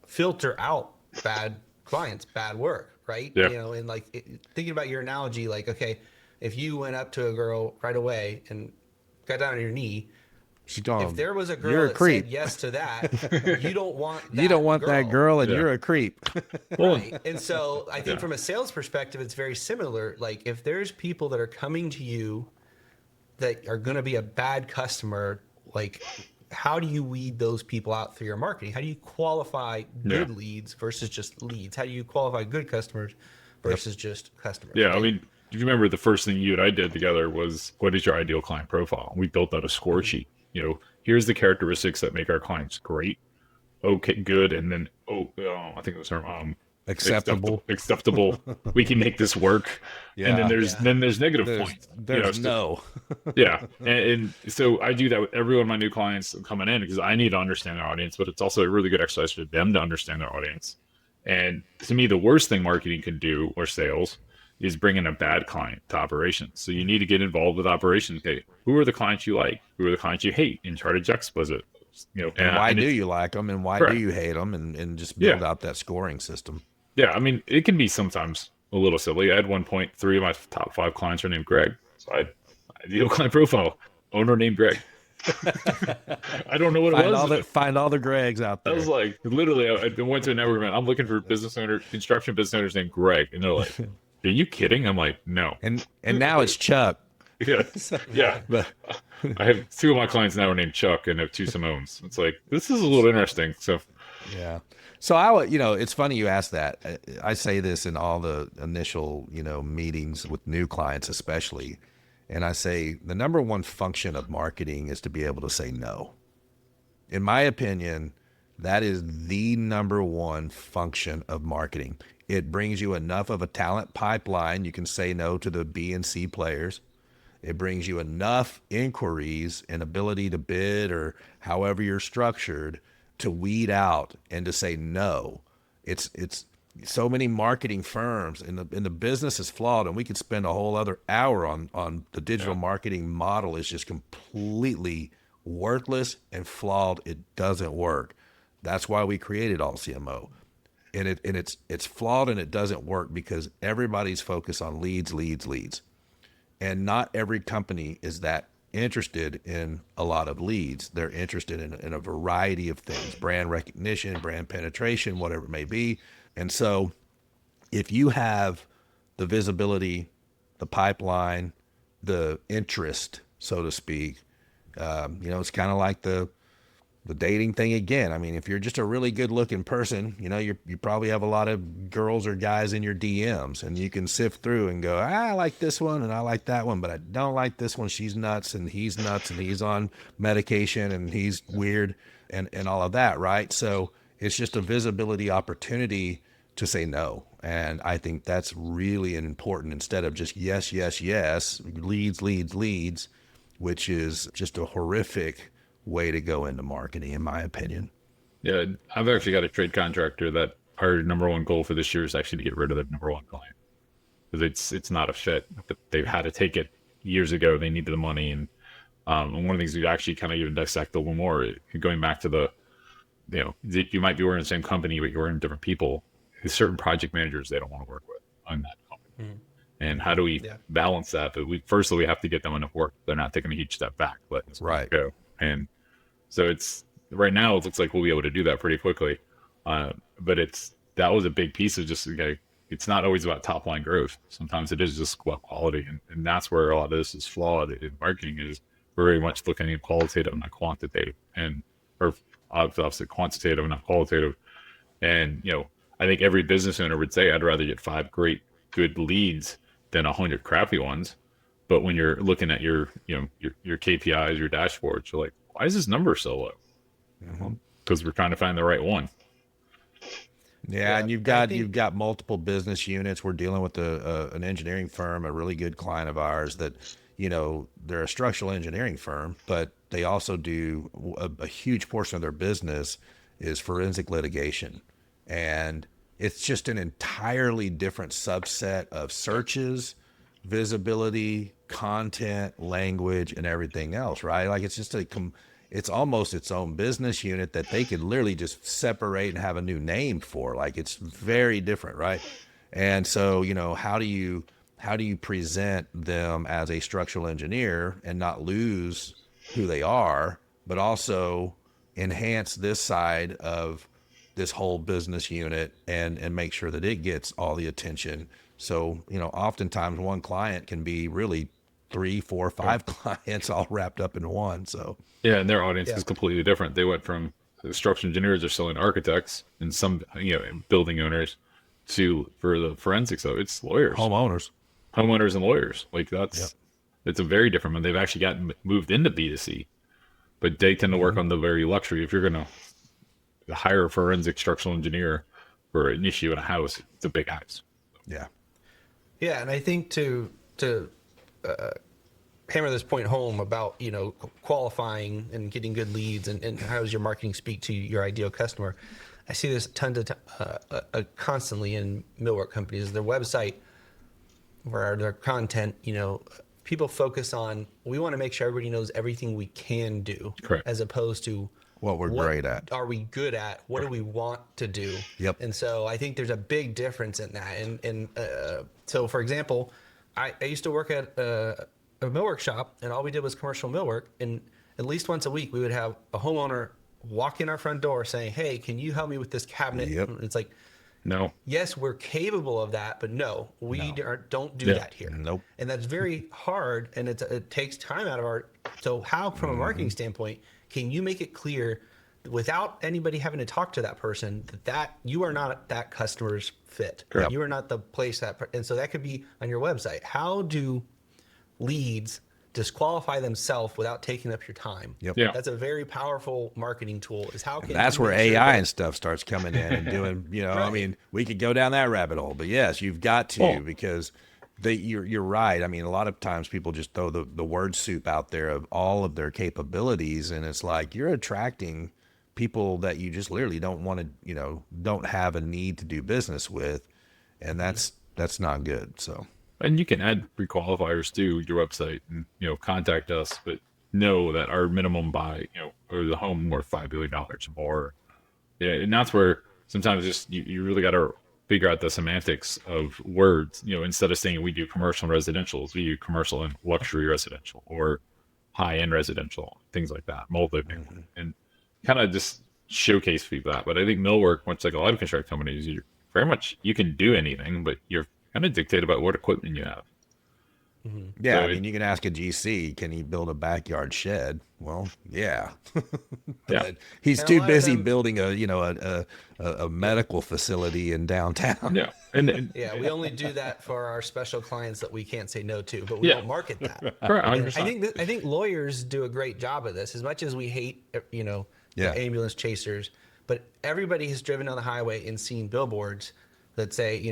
[SPEAKER 2] filter out bad clients, bad work, right?
[SPEAKER 4] Yeah.
[SPEAKER 2] And thinking about your analogy, like, okay, if you went up to a girl right away and got down on your knee, if there was a girl that said yes to that, you don't want that
[SPEAKER 3] You don't want that girl, and you're a creep.
[SPEAKER 2] Right. And so I think from a sales perspective, it's very similar. Like if there's people that are coming to you that are going to be a bad customer, like how do you weed those people out through your marketing? How do you qualify good leads versus just leads? How do you qualify good customers versus just customers?
[SPEAKER 4] Yeah.
[SPEAKER 2] Right?
[SPEAKER 4] I mean, do you remember the first thing you and I did together was, what is your ideal client profile? We built out a score sheet. Here's the characteristics that make our clients great, okay, good, and then I think it was
[SPEAKER 3] Acceptable.
[SPEAKER 4] Acceptable. We can make this work.
[SPEAKER 3] Yeah.
[SPEAKER 4] And then there's negative points.
[SPEAKER 3] There's no.
[SPEAKER 4] Yeah. And so I do that with every one of my new clients coming in because I need to understand their audience, but it's also a really good exercise for them to understand their audience. And to me, the worst thing marketing can do, or sales, is bringing a bad client to operations. So you need to get involved with operations. Okay, who are the clients you like? Who are the clients you hate? And try to juxtapose it.
[SPEAKER 3] And why do you like them, and why do you hate them, and just build out that scoring system.
[SPEAKER 4] Yeah, I mean, it can be sometimes a little silly. At one point, 3 of my top 5 clients are named Greg. So ideal client profile, owner named Greg. I don't know what it was.
[SPEAKER 3] Find all the Gregs out there.
[SPEAKER 4] I was like, literally, I went to a network event. I'm looking for construction business owners named Greg. And they're like, are you kidding? I'm like, no.
[SPEAKER 3] And now it's Chuck.
[SPEAKER 4] Yeah. But I have 2 of my clients now are named Chuck and have 2 Simones. It's like, this is a little interesting. So
[SPEAKER 3] yeah. So it's funny you asked that. I say this in all the initial, meetings with new clients, especially. And I say the number one function of marketing is to be able to say no. In my opinion, that is the number one function of marketing. It brings you enough of a talent pipeline. You can say no to the B and C players. It brings you enough inquiries and ability to bid, or however you're structured, to weed out and to say no. It's so many marketing firms, and the business is flawed, and we could spend a whole other hour on the digital marketing model is just completely worthless and flawed. It doesn't work. That's why we created Alt CMO. And it's flawed and it doesn't work because everybody's focused on leads. And not every company is that interested in a lot of leads. They're interested in a variety of things, brand recognition, brand penetration, whatever it may be. And so if you have the visibility, the pipeline, the interest, so to speak, it's kind of like the dating thing again. I mean, if you're just a really good looking person, you probably have a lot of girls or guys in your DMs, and you can sift through and go, I like this one and I like that one, but I don't like this one. She's nuts and he's on medication and he's weird and all of that. Right. So it's just a visibility opportunity to say no. And I think that's really important, instead of just yes, leads, which is just a horrific way to go into marketing, in my opinion.
[SPEAKER 4] Yeah, I've actually got a trade contractor that our number one goal for this year is actually to get rid of the number one client, because it's not a fit. They've had to take it years ago. They needed the money, and one of the things we actually kind of even dissect a little more, going back to you might be working in the same company, but you're working with different people. There's certain project managers they don't want to work with on that company. Mm-hmm. And how do we balance that? But firstly, we have to get them enough work. They're not taking a huge step back, letting this go. And so it's right now, it looks like we'll be able to do that pretty quickly. But that was a big piece of just, okay, it's not always about top line growth. Sometimes it is just about quality. And that's where a lot of this is flawed in marketing, is we're very much looking at qualitative, not quantitative, or obviously quantitative, not qualitative. And, I think every business owner would say, I'd rather get 5 great, good leads than 100 crappy ones. But when you're looking at your KPIs, your dashboards, you're like, why is this number so low? Because we're trying to find the right one.
[SPEAKER 3] Yeah, and you've got multiple business units. We're dealing with an engineering firm, a really good client of ours that, they're a structural engineering firm, but they also do a huge portion of their business is forensic litigation. And it's just an entirely different subset of searches, visibility, content, language, and everything else, right? Like it's just it's almost its own business unit that they could literally just separate and have a new name for. Like it's very different, right? And so, how do you present them as a structural engineer and not lose who they are, but also enhance this side of this whole business unit and make sure that it gets all the attention. So, oftentimes one client can be really 3, 4, 5 clients all wrapped up in one. So
[SPEAKER 4] yeah, and their audience is completely different. They went from the structural engineers are selling architects and some building owners for the forensics. So it's lawyers, homeowners and lawyers. Like it's a very different one. They've actually gotten moved into B2C, but they tend to work on the very luxury. If you're going to hire a forensic structural engineer for an issue in a house, it's a big house.
[SPEAKER 2] Yeah, and I think to hammer this point home about qualifying and getting good leads and how does your marketing speak to your ideal customer, I see this tons of constantly in millwork companies. Their website, where their content, people focus on, we want to make sure everybody knows everything we can do.
[SPEAKER 4] Correct.
[SPEAKER 2] As opposed to
[SPEAKER 3] what we're great at.
[SPEAKER 2] Are we good at? What do we want to do?
[SPEAKER 3] Yep.
[SPEAKER 2] And so I think there's a big difference in that. And so, for example, I used to work at a millwork shop, and all we did was commercial millwork. And at least once a week, we would have a homeowner walk in our front door saying, "Hey, can you help me with this cabinet?"
[SPEAKER 3] Yep.
[SPEAKER 2] It's like,
[SPEAKER 4] no.
[SPEAKER 2] Yes, we're capable of that, but we don't do that here.
[SPEAKER 3] Nope.
[SPEAKER 2] And that's very hard, and it takes time out of our. So how, from a marketing standpoint, can you make it clear, without anybody having to talk to that person, that you are not that customer's fit?
[SPEAKER 3] Correct.
[SPEAKER 2] You are not the place and so that could be on your website. How do leads disqualify themselves without taking up your time?
[SPEAKER 3] Yep.
[SPEAKER 4] Yeah.
[SPEAKER 2] That's a very powerful marketing tool.
[SPEAKER 3] That's where AI and stuff starts coming in and doing,
[SPEAKER 2] Right.
[SPEAKER 3] I mean, we could go down that rabbit hole, but yes, you've got to, because you're right. I mean, a lot of times people just throw the word soup out there of all of their capabilities, and it's like you're attracting people that you just literally don't want to, don't have a need to do business with, and that's not good. So.
[SPEAKER 4] And you can add pre-qualifiers to your website and, contact us, but know that our minimum buy, or the home worth $5 billion or more. Yeah. And that's where sometimes just, you really got to figure out the semantics of words, instead of saying we do commercial and residential, we do commercial and luxury residential or high-end residential, things like that, multi-family, and kind of just showcase people that. But I think millwork, much like a lot of construction companies, you're very much, you can do anything, but you're kind of dictate about what equipment you have.
[SPEAKER 3] Yeah,
[SPEAKER 4] So
[SPEAKER 3] I mean, you can ask a GC, can he build a backyard shed? Well, yeah. But he's
[SPEAKER 2] And a
[SPEAKER 3] too
[SPEAKER 2] lot of
[SPEAKER 3] busy
[SPEAKER 2] them-
[SPEAKER 3] building a medical facility in downtown.
[SPEAKER 4] Yeah. And
[SPEAKER 2] Yeah, we only do that for our special clients that we can't say no to, but we
[SPEAKER 4] Yeah.
[SPEAKER 2] don't market that.
[SPEAKER 4] Correct,
[SPEAKER 2] And
[SPEAKER 4] 100%.
[SPEAKER 2] I think lawyers do a great job of this. As much as we hate, the ambulance chasers, but everybody has driven down the highway and seen billboards that say,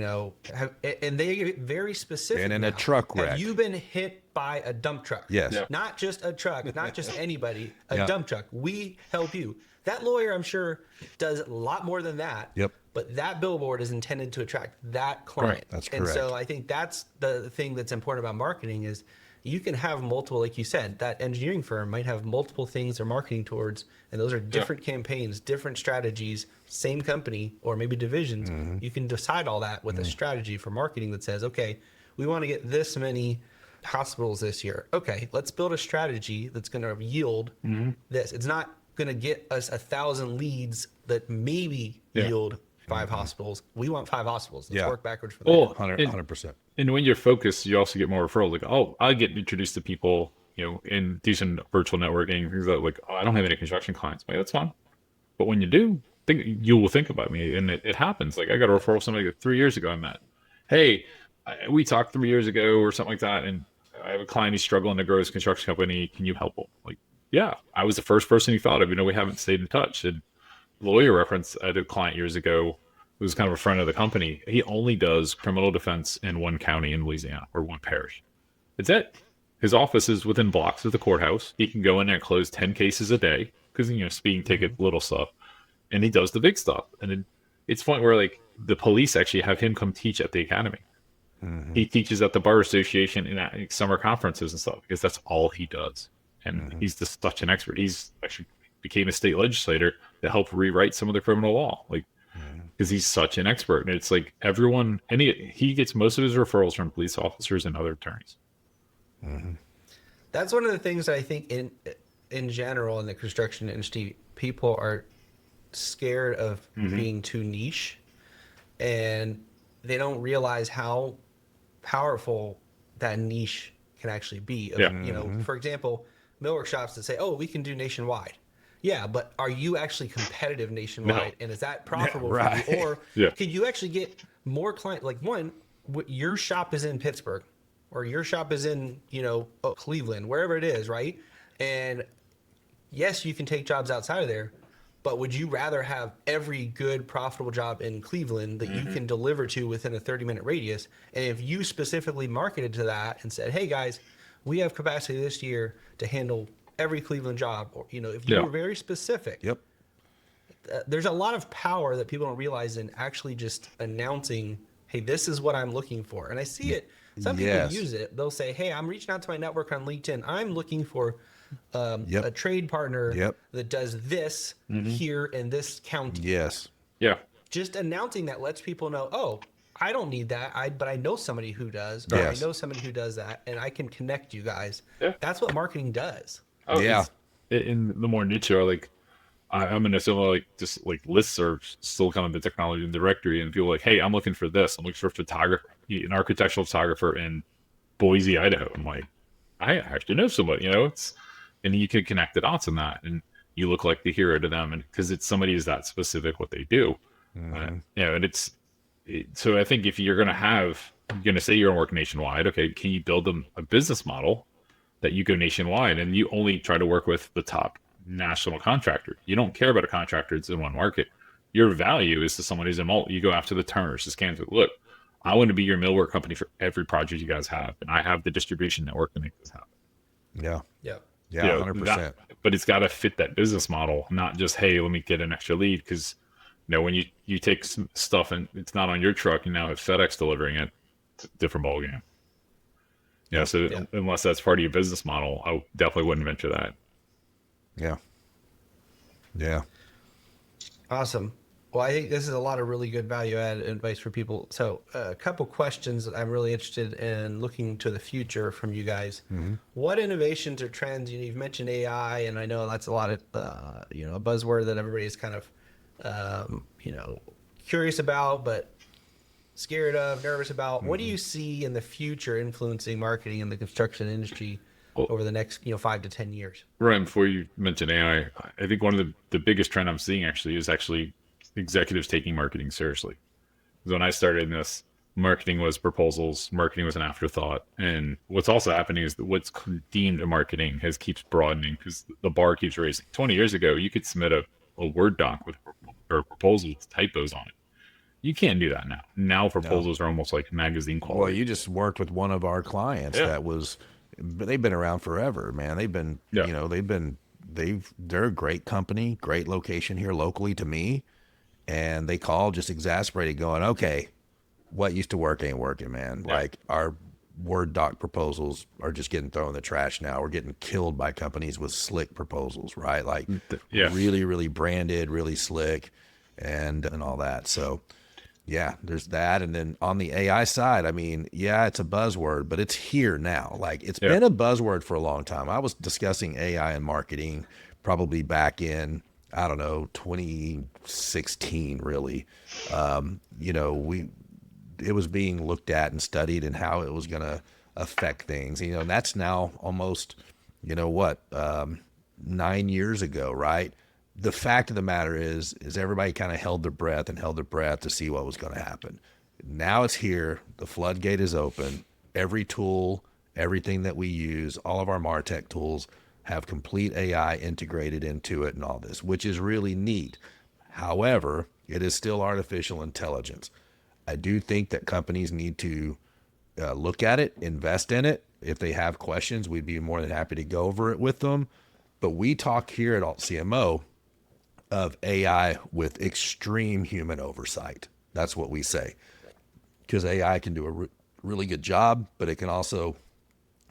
[SPEAKER 2] and they get very specific.
[SPEAKER 3] And in a
[SPEAKER 2] now.
[SPEAKER 3] truck wreck.
[SPEAKER 2] Have you been hit by a dump truck?
[SPEAKER 3] Yes.
[SPEAKER 4] Yeah.
[SPEAKER 2] Not just a truck, not just anybody, a
[SPEAKER 3] Yeah.
[SPEAKER 2] dump truck. We help you. That lawyer, I'm sure, does a lot more than that.
[SPEAKER 3] Yep.
[SPEAKER 2] But that billboard is intended to attract that client.
[SPEAKER 4] Right.
[SPEAKER 3] That's
[SPEAKER 2] And
[SPEAKER 3] correct.
[SPEAKER 2] so I think that's the thing that's important about marketing is you can have multiple, like you said, that engineering firm might have multiple things they're marketing towards, and those are different campaigns, different strategies, same company, or maybe divisions. You can decide all that with a strategy for marketing that says, okay, we want to get this many hospitals this year. Okay, let's build a strategy that's going to yield this. It's not going to get us 1,000 leads that maybe yield 5 hospitals. We want 5 hospitals. Let's
[SPEAKER 3] Yeah.
[SPEAKER 2] work backwards from
[SPEAKER 4] Well,
[SPEAKER 2] there.
[SPEAKER 3] 100%.
[SPEAKER 4] and when you're focused, you also get more referrals. Like, oh, I get introduced to people, and do some virtual networking. Things like, oh, I don't have any construction clients. Like, that's fine. But when you do, you will think about me, and it happens. Like, I got a referral from somebody that 3 years ago I met. Hey, we talked 3 years ago or something like that, and I have a client who's struggling to grow his construction company. Can you help him? Like, yeah, I was the first person he thought of. We haven't stayed in touch. And lawyer reference, I had a client years ago who was kind of a friend of the company. He only does criminal defense in one county in Louisiana, or one parish. It's it. His office is within blocks of the courthouse. He can go in there and close 10 cases a day because, speeding ticket, little stuff. And he does the big stuff. And it's point where, like, the police actually have him come teach at the academy. He teaches at the bar association and at summer conferences and stuff because that's all he does. And he's just such an expert. He's actually became a state legislator that helped rewrite some of the criminal law, like, because he's such an expert. And it's like everyone, and he gets most of his referrals from police officers and other attorneys.
[SPEAKER 2] That's one of the things that I think in general in the construction industry, people are scared of being too niche, and they don't realize how powerful that niche can actually be. For example, millwork shops that say, oh, we can do nationwide. Yeah, but are you actually competitive nationwide? And is that profitable for you? Or can you actually get more clients? Like, your shop is in Pittsburgh, or your shop is in, Cleveland, wherever it is, right? And yes, you can take jobs outside of there, but would you rather have every good, profitable job in Cleveland that you can deliver to within a 30-minute radius? And if you specifically marketed to that and said, hey, guys, we have capacity this year to handle every Cleveland job, or, if you were very specific, there's a lot of power that people don't realize in actually just announcing, hey, this is what I'm looking for. And I see it. Some people use it. They'll say, hey, I'm reaching out to my network on LinkedIn. I'm looking for a trade partner that does this here in this county.
[SPEAKER 3] Yes.
[SPEAKER 4] Yeah.
[SPEAKER 2] Just announcing that lets people know, oh, I don't need that, but I know somebody who does, or I know somebody who does that, and I can connect you guys. Yeah. That's what marketing does.
[SPEAKER 4] Oh, yeah. In the more niche, like, I'm in a similar, just like listservs, still kind of the technology and directory, and people are like, hey, I'm looking for this. I'm looking for a photographer, an architectural photographer in Boise, Idaho. I'm like, I actually know somebody, and you can connect the dots on that, and you look like the hero to them, and because it's somebody who's that specific what they do. And so I think if you're going to say you're going to work nationwide, okay, can you build them a business model that you go nationwide and you only try to work with the top national contractor? You don't care about a contractor that's in one market. Your value is to someone who's in multi. You go after the Turners, the Scans. Look, I want to be your millwork company for every project you guys have, and I have the distribution network to make this happen.
[SPEAKER 3] Yeah. 100%.
[SPEAKER 4] But it's got to fit that business model, not just, hey, let me get an extra lead. Because when you take some stuff and it's not on your truck, and now it's FedEx delivering it, it's a different ballgame. Unless that's part of your business model, I definitely wouldn't venture that.
[SPEAKER 3] Yeah.
[SPEAKER 2] Awesome. Well, I think this is a lot of really good value add advice for people. So a couple questions that I'm really interested in looking to the future from you guys. What innovations or trends, you've mentioned AI, and I know that's a lot of, a buzzword that everybody's kind of, curious about, but scared of, nervous about. What do you see in the future influencing marketing in the construction industry over the next 5 to 10 years?
[SPEAKER 4] Right. Before you mention AI, I think one of the biggest trend I'm seeing is executives taking marketing seriously. Because when I started in this, marketing was proposals, marketing was an afterthought. And what's also happening is that what's deemed a marketing keeps broadening because the bar keeps raising. 20 years ago, you could submit a Word doc with a proposal with typos on it. You can't do that now. Now proposals are almost like magazine quality.
[SPEAKER 3] Well, you just worked with one of our clients they've been around forever, man. They've been, they're a great company, great location here locally to me. And they called just exasperated going, okay, what used to work ain't working, man. Yeah. Like our Word doc proposals are just getting thrown in the trash now. We're getting killed by companies with slick proposals, right? Like really, really branded, really slick and all that. So yeah, there's that. And then on the AI side, I mean, it's a buzzword, but it's here now. Like it's been a buzzword for a long time. I was discussing AI and marketing probably back in I don't know, 2016 really. It was being looked at and studied and how it was going to affect things. And that's now almost, 9 years ago, right? The fact of the matter is everybody kind of held their breath to see what was going to happen. Now it's here. The floodgate is open. Every tool, everything that we use, all of our MarTech tools have complete AI integrated into it and all this, which is really neat. However, it is still artificial intelligence. I do think that companies need to look at it, invest in it. If they have questions, we'd be more than happy to go over it with them. But we talk here at Alt CMO of AI with extreme human oversight. That's what we say. Because AI can do a really good job, but it can also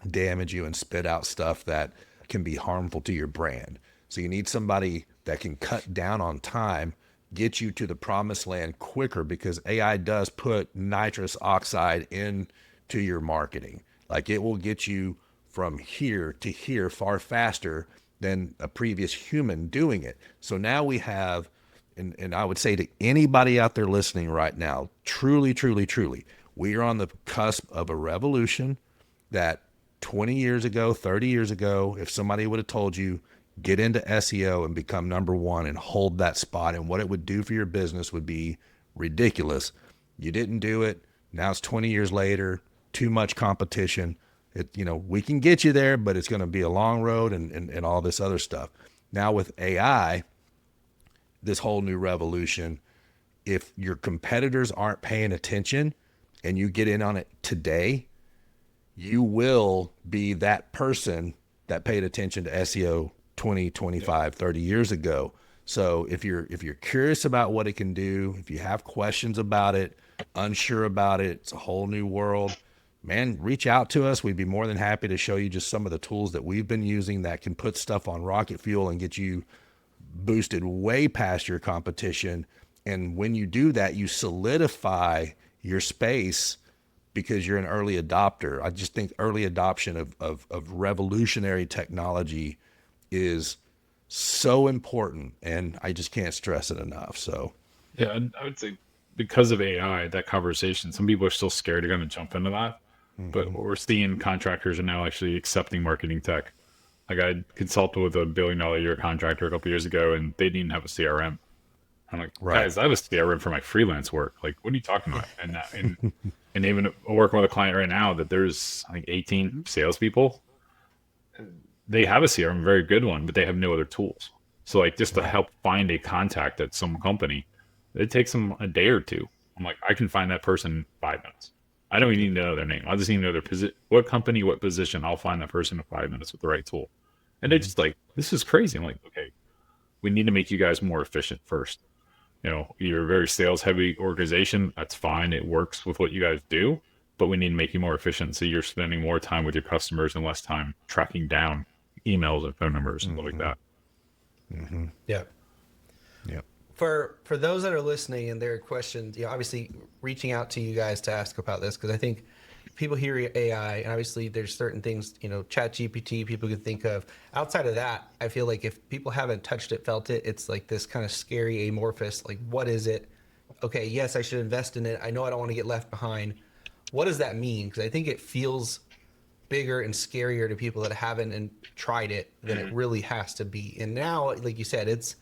[SPEAKER 3] damage you and spit out stuff that can be harmful to your brand. So you need somebody that can cut down on time, get you to the promised land quicker, because AI does put nitrous oxide into your marketing. Like, it will get you from here to here far faster than a previous human doing it. So now we have, and I would say to anybody out there listening right now, truly, truly, truly, we are on the cusp of a revolution that 20 years ago, 30 years ago, if somebody would have told you, get into SEO and become number one and hold that spot, and what it would do for your business would be ridiculous. You didn't do it. Now it's 20 years later, too much competition. We can get you there, but it's going to be a long road and all this other stuff. Now with AI, this whole new revolution, if your competitors aren't paying attention and you get in on it today, you will be that person that paid attention to SEO 20, 25, 30 years ago. So if you're curious about what it can do, if you have questions about it, unsure about it, it's a whole new world, man, reach out to us. We'd be more than happy to show you just some of the tools that we've been using that can put stuff on rocket fuel and get you boosted way past your competition. And when you do that, you solidify your space because you're an early adopter. I just think early adoption of revolutionary technology is so important, and I just can't stress it enough. So
[SPEAKER 4] Yeah, and I would say because of AI, that conversation, some people are still scared to kind of jump into that. But what we're seeing, contractors are now actually accepting marketing tech. Like, I consulted with a $1 billion a year contractor a couple years ago, and they didn't have a CRM. I'm like, guys, I have a CRM for my freelance work. Like, what are you talking about? And even working with a client right now that there's, I think, 18 salespeople. They have a CRM, a very good one, but they have no other tools. So, like, just to help find a contact at some company, it takes them a day or two. I'm like, I can find that person in 5 minutes. I don't even need to know their name. I just need to know their position, what company, what position. I'll find that person in 5 minutes with the right tool. And they just like, this is crazy. I'm like, okay, we need to make you guys more efficient first. You're a very sales heavy organization. That's fine. It works with what you guys do, but we need to make you more efficient. So you're spending more time with your customers and less time tracking down emails and phone numbers and stuff like that.
[SPEAKER 2] Yeah.
[SPEAKER 3] Yep.
[SPEAKER 2] For those that are listening and their questions, obviously reaching out to you guys to ask about this, because I think people hear AI, and obviously there's certain things, Chat GPT, people can think of. Outside of that, I feel like if people haven't touched it, felt it, it's like this kind of scary amorphous, like, what is it? Okay, yes, I should invest in it. I know I don't want to get left behind. What does that mean? Because I think it feels bigger and scarier to people that haven't and tried it than it really has to be. And now, like you said, it's,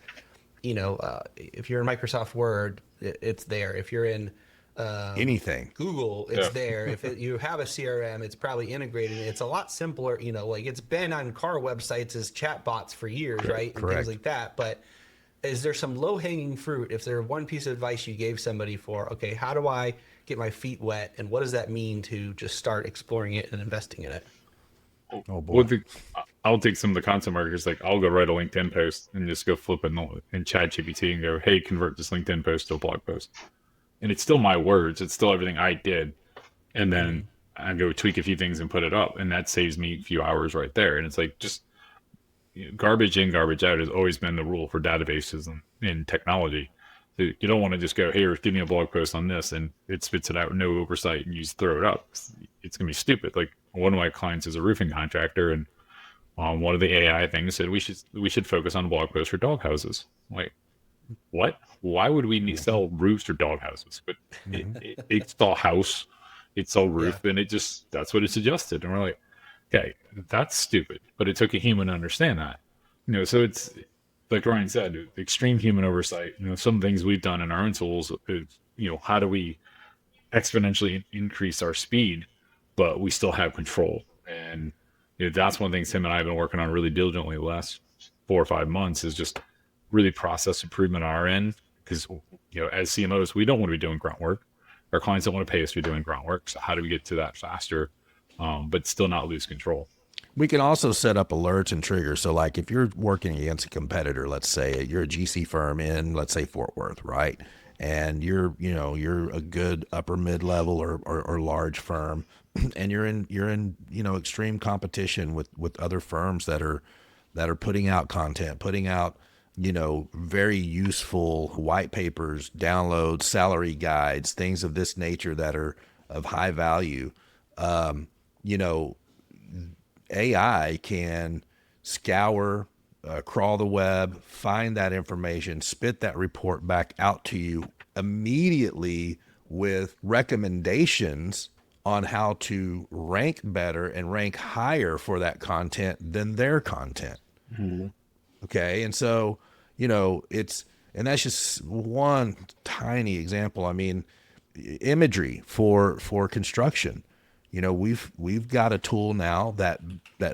[SPEAKER 2] if you're in Microsoft Word, it's there. If you're in
[SPEAKER 3] anything,
[SPEAKER 2] Google, it's there. If you have a CRM, it's probably integrated. It's a lot simpler, like it's been on car websites as chatbots for years, right? And things like that. But is there some low-hanging fruit? If there's one piece of advice you gave somebody for, okay, how do I get my feet wet, and what does that mean to just start exploring it and investing in it?
[SPEAKER 3] oh boy.
[SPEAKER 4] I'll take some of the content marketers, like I'll go write a LinkedIn post and just go flip it in Chat GPT and go, hey, convert this LinkedIn post to a blog post. And it's still my words. It's still everything I did. And then I go tweak a few things and put it up. And that saves me a few hours right there. And it's like, just garbage in, garbage out has always been the rule for databases and in technology. So you don't want to just go, here, give me a blog post on this, and it spits it out with no oversight, and you just throw it up. It's going to be stupid. Like, one of my clients is a roofing contractor, and one of the AI things said we should focus on blog posts for dog houses. Like, what? Why would we sell roofs or dog houses? But it's all house, it's all roof, and that's what it suggested. And we're like, okay, that's stupid. But it took a human to understand that. So it's like Ryan said, extreme human oversight. Some things we've done in our own tools is, how do we exponentially increase our speed, but we still have control. And that's one thing Tim and I have been working on really diligently the last 4 or 5 months, is just really process improvement on our end. Because as CMOs, we don't want to be doing grunt work. Our clients don't want to pay us to be doing grunt work. So how do we get to that faster, but still not lose control?
[SPEAKER 3] We can also set up alerts and triggers. So like if you're working against a competitor, let's say you're a GC firm in, let's say, Fort Worth, right? And you're a good upper mid-level or large firm, and you're in extreme competition with other firms that are putting out content, putting out very useful white papers, downloads, salary guides, things of this nature that are of high value. AI can scour, crawl the web, find that information, spit that report back out to you immediately with recommendations on how to rank better and rank higher for that content than their content. Mm-hmm. Okay. And so, and that's just one tiny example. I mean, imagery for construction. We've got a tool now that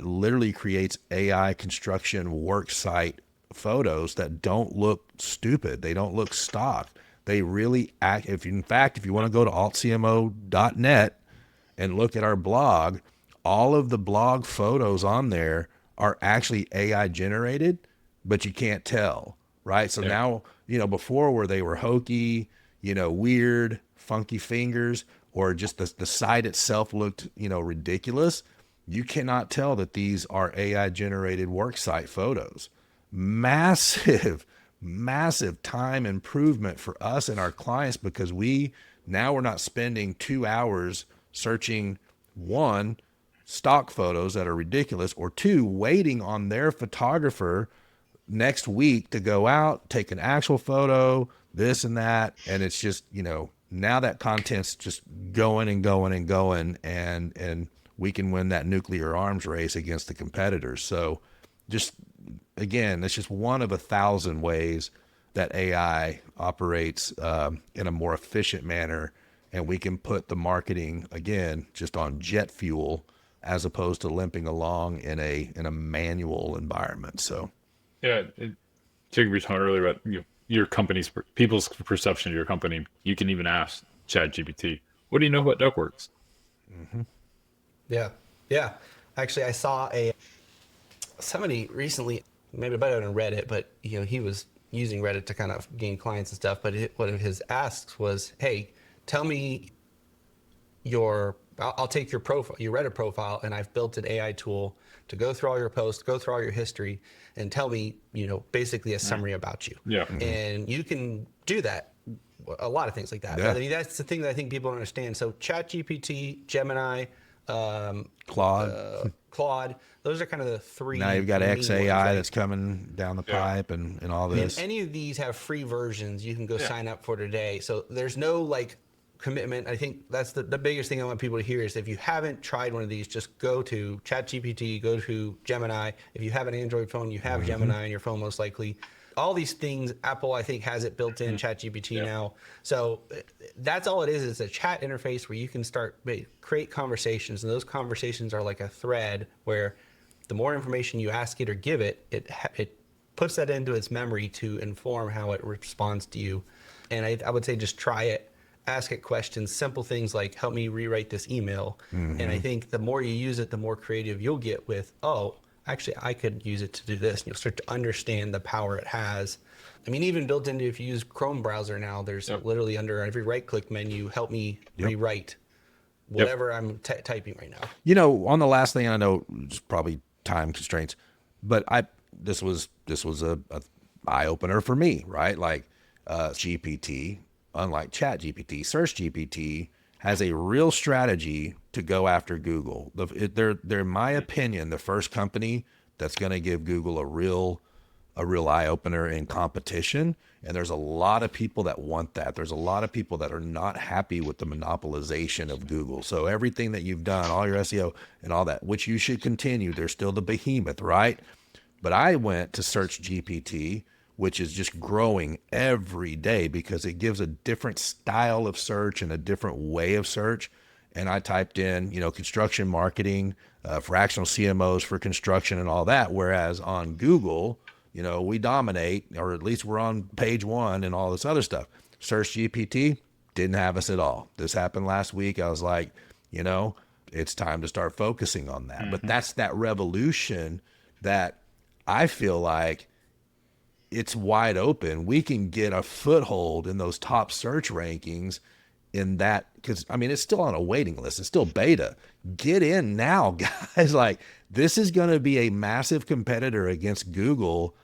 [SPEAKER 3] literally creates AI construction work site photos that don't look stupid. They don't look stock. They really act. If you want to go to altcmo.net and look at our blog, all of the blog photos on there are actually AI generated, but you can't tell, right? So now, before where they were hokey, weird, funky fingers, or just the site itself looked, ridiculous, you cannot tell that these are AI generated worksite photos. Massive time improvement for us and our clients, because we're not spending 2 hours searching, one, stock photos that are ridiculous, or two, waiting on their photographer next week to go out, take an actual photo, this and that. And it's just, now that content's just going and going and going, and we can win that nuclear arms race against the competitors. So just, again, it's just one of 1,000 ways that AI operates in a more efficient manner. And we can put the marketing, again, just on jet fuel, as opposed to limping along in a manual environment. So,
[SPEAKER 4] yeah, Jacob, we talked earlier about your company's, people's perception of your company. You can even ask ChatGPT, what do you know about ductworks?
[SPEAKER 2] Mm-hmm. Yeah. Actually, I saw somebody recently, maybe better than Reddit, but he was using Reddit to kind of gain clients and stuff. But one of his asks was, hey, tell me I'll take your profile, your Reddit profile, and I've built an AI tool to go through all your posts, go through all your history, and tell me, basically a summary about you. Yeah. Mm-hmm. And you can do that, a lot of things like that. Yeah. I mean, that's the thing that I think people don't understand. So ChatGPT, Gemini, Claude, those are kind of the three.
[SPEAKER 3] Now you've got XAI that's coming down the pipe and all this.
[SPEAKER 2] And any of these have free versions you can go sign up for today. So there's no commitment. I think that's the biggest thing I want people to hear is if you haven't tried one of these, just go to ChatGPT, go to Gemini. If you have an Android phone, you have Gemini on your phone most likely. All these things, Apple, I think, has it built in ChatGPT now. So that's all it is. It's a chat interface where you can create conversations, and those conversations are like a thread where the more information you ask it or give it, it puts that into its memory to inform how it responds to you. And I would say just try it. Ask it questions, simple things like, help me rewrite this email. Mm-hmm. And I think the more you use it, the more creative you'll get with, actually, I could use it to do this. And you'll start to understand the power it has. I mean, even built into, if you use Chrome browser now, there's literally under every right-click menu, help me rewrite whatever I'm typing right now.
[SPEAKER 3] On the last thing, I know it's probably time constraints, but this was a eye-opener for me, right? Like GPT, unlike ChatGPT, SearchGPT has a real strategy to go after Google. They're in my opinion, the first company that's going to give Google a real eye opener in competition. And there's a lot of people that want that. There's a lot of people that are not happy with the monopolization of Google. So everything that you've done, all your SEO and all that, which you should continue, they're still the behemoth, right? But I went to Search GPT, which is just growing every day because it gives a different style of search and a different way of search. And I typed in, construction marketing, fractional CMOs for construction and all that. Whereas on Google, we dominate, or at least we're on page one and all this other stuff. Search GPT didn't have us at all. This happened last week. I was like, it's time to start focusing on that. Mm-hmm. But that's that revolution that I feel like it's wide open. We can get a foothold in those top search rankings in that, because it's still on a waiting list. It's still beta. Get in now, guys. Like, this is going to be a massive competitor against Google,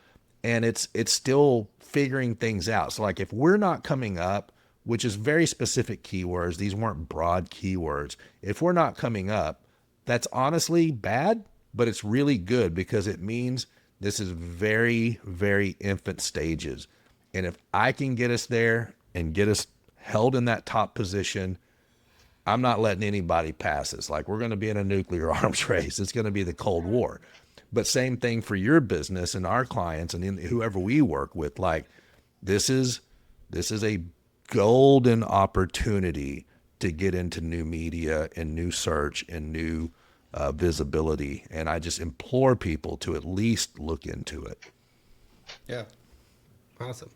[SPEAKER 3] and it's still figuring things out. So like, if we're not coming up, which is very specific keywords, these weren't broad keywords. If we're not coming up, that's honestly bad, but it's really good because it means this is very, very infant stages. And if I can get us there and get us held in that top position, I'm not letting anybody pass us. Like, we're going to be in a nuclear arms race. It's going to be the Cold War. But same thing for your business and our clients and whoever we work with. Like, this is a golden opportunity to get into new media and new search and new visibility. And I just implore people to at least look into it.
[SPEAKER 2] Yeah. Awesome.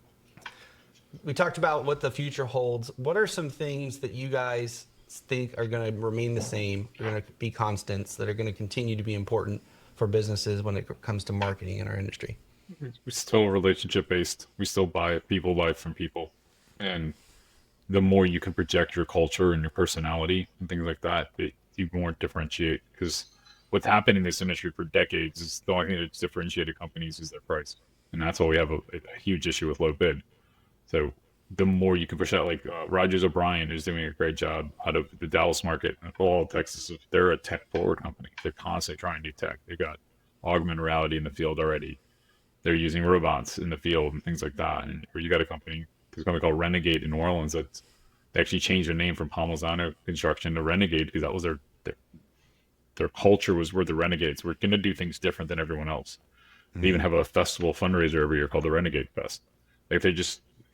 [SPEAKER 2] We talked about what the future holds. What are some things that you guys think are going to remain the same, are going to be constants, that are going to continue to be important for businesses when it comes to marketing in our industry?
[SPEAKER 4] We're still relationship based. We still buy from people. And the more you can project your culture and your personality and things like that, you more differentiate. Because what's happened in this industry for decades is the only thing that's differentiated companies is their price. And that's why we have a huge issue with low bid. So the more you can push out, like Rogers O'Brien is doing a great job out of the Dallas market, all Texas. They're a tech forward company. They're constantly trying to do tech. They got augmented reality in the field already. They're using robots in the field and things like that. And or you got there's a company called Renegade in New Orleans that they actually changed their name from Palmisano Construction to Renegade because that was their culture was we're the renegades. We're going to do things different than everyone else. Mm-hmm. They even have a festival fundraiser every year called the Renegade Fest. Like,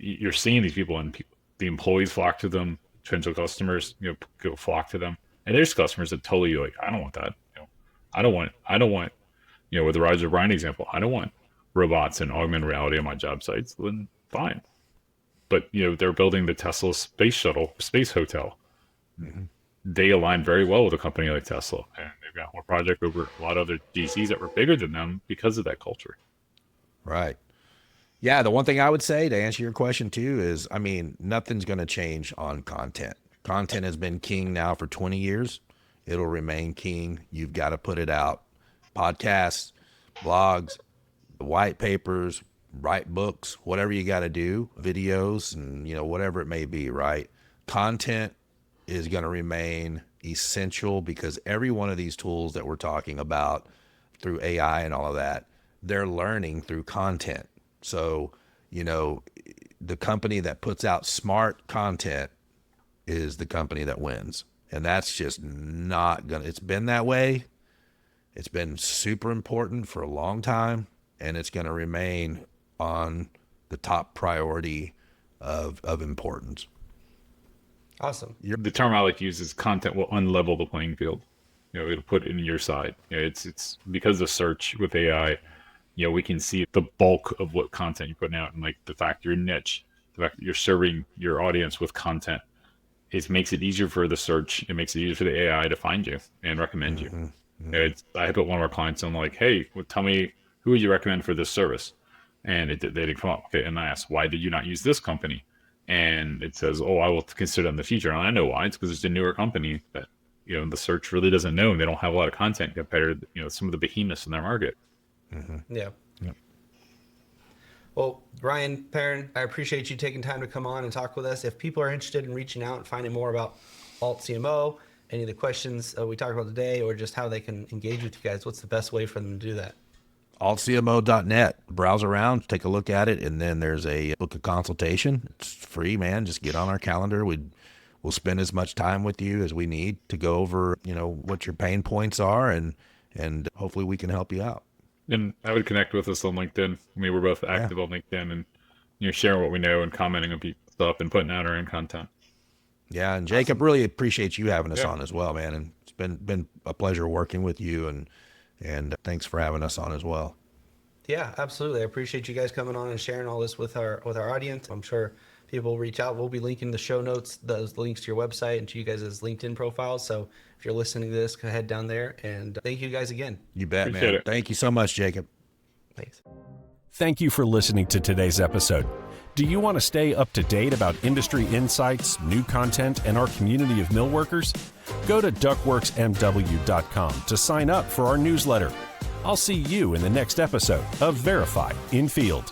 [SPEAKER 4] you're seeing these people and the employees flock to them, potential customers, go flock to them. And there's customers that totally like, I don't want that. I don't want, with the Rogers O'Brien example, I don't want robots and augmented reality on my job sites. Then fine. But, they're building the Tesla space hotel. Mm-hmm. They align very well with a company like Tesla. And they've got more project over a lot of other GCs that were bigger than them because of that culture.
[SPEAKER 3] Right. Yeah, the one thing I would say to answer your question too is, nothing's going to change on content. Content has been king now for 20 years. It'll remain king. You've got to put it out. Podcasts, blogs, white papers, write books, whatever you got to do, videos, and whatever it may be, right? Content is going to remain essential because every one of these tools that we're talking about through AI and all of that, they're learning through content. So, the company that puts out smart content is the company that wins. And that's just not it's been that way. It's been super important for a long time, and it's going to remain on the top priority of importance.
[SPEAKER 2] Awesome.
[SPEAKER 4] The term I like to use is content will unlevel the playing field. It'll put it in your side. It's because of search with AI. We can see the bulk of what content you're putting out, and like the fact you're niche, the fact that you're serving your audience with content, it makes it easier for the search. It makes it easier for the AI to find you and recommend you. Mm-hmm. I put one of our clients on like, hey, tell me who would you recommend for this service, and they didn't come up. Okay, and I asked, why did you not use this company? And it says, oh, I will consider in the future. And I know why. It's because it's a newer company that the search really doesn't know, and they don't have a lot of content compared to some of the behemoths in their market.
[SPEAKER 2] Mm-hmm. Yeah. Well, Ryan, Perryn, I appreciate you taking time to come on and talk with us. If people are interested in reaching out and finding more about Alt CMO, any of the questions we talked about today, or just how they can engage with you guys, what's the best way for them to do that?
[SPEAKER 3] altcmo.net. Browse around, take a look at it, and then there's a book a consultation. It's free, man. Just get on our calendar. We'll spend as much time with you as we need to go over, what your pain points are, and hopefully we can help you out.
[SPEAKER 4] And I would connect with us on LinkedIn. We're both active on LinkedIn, and sharing what we know and commenting on people's stuff and putting out our own content.
[SPEAKER 3] Yeah, and Jacob, really appreciate you having us on as well, man. And it's been a pleasure working with you, and thanks for having us on as well.
[SPEAKER 2] Yeah, absolutely. I appreciate you guys coming on and sharing all this with our audience. I'm sure people will reach out. We'll be linking the show notes, those links to your website and to you guys' LinkedIn profiles. So if you're listening to this, go ahead down there. And thank you guys again.
[SPEAKER 3] You bet,
[SPEAKER 4] Appreciate
[SPEAKER 3] man.
[SPEAKER 4] it.
[SPEAKER 3] Thank you so much, Jacob.
[SPEAKER 2] Thanks.
[SPEAKER 1] Thank you for listening to today's episode. Do you want to stay up to date about industry insights, new content, and our community of millworkers? Go to ductworksmw.com to sign up for our newsletter. I'll see you in the next episode of Verify in Field.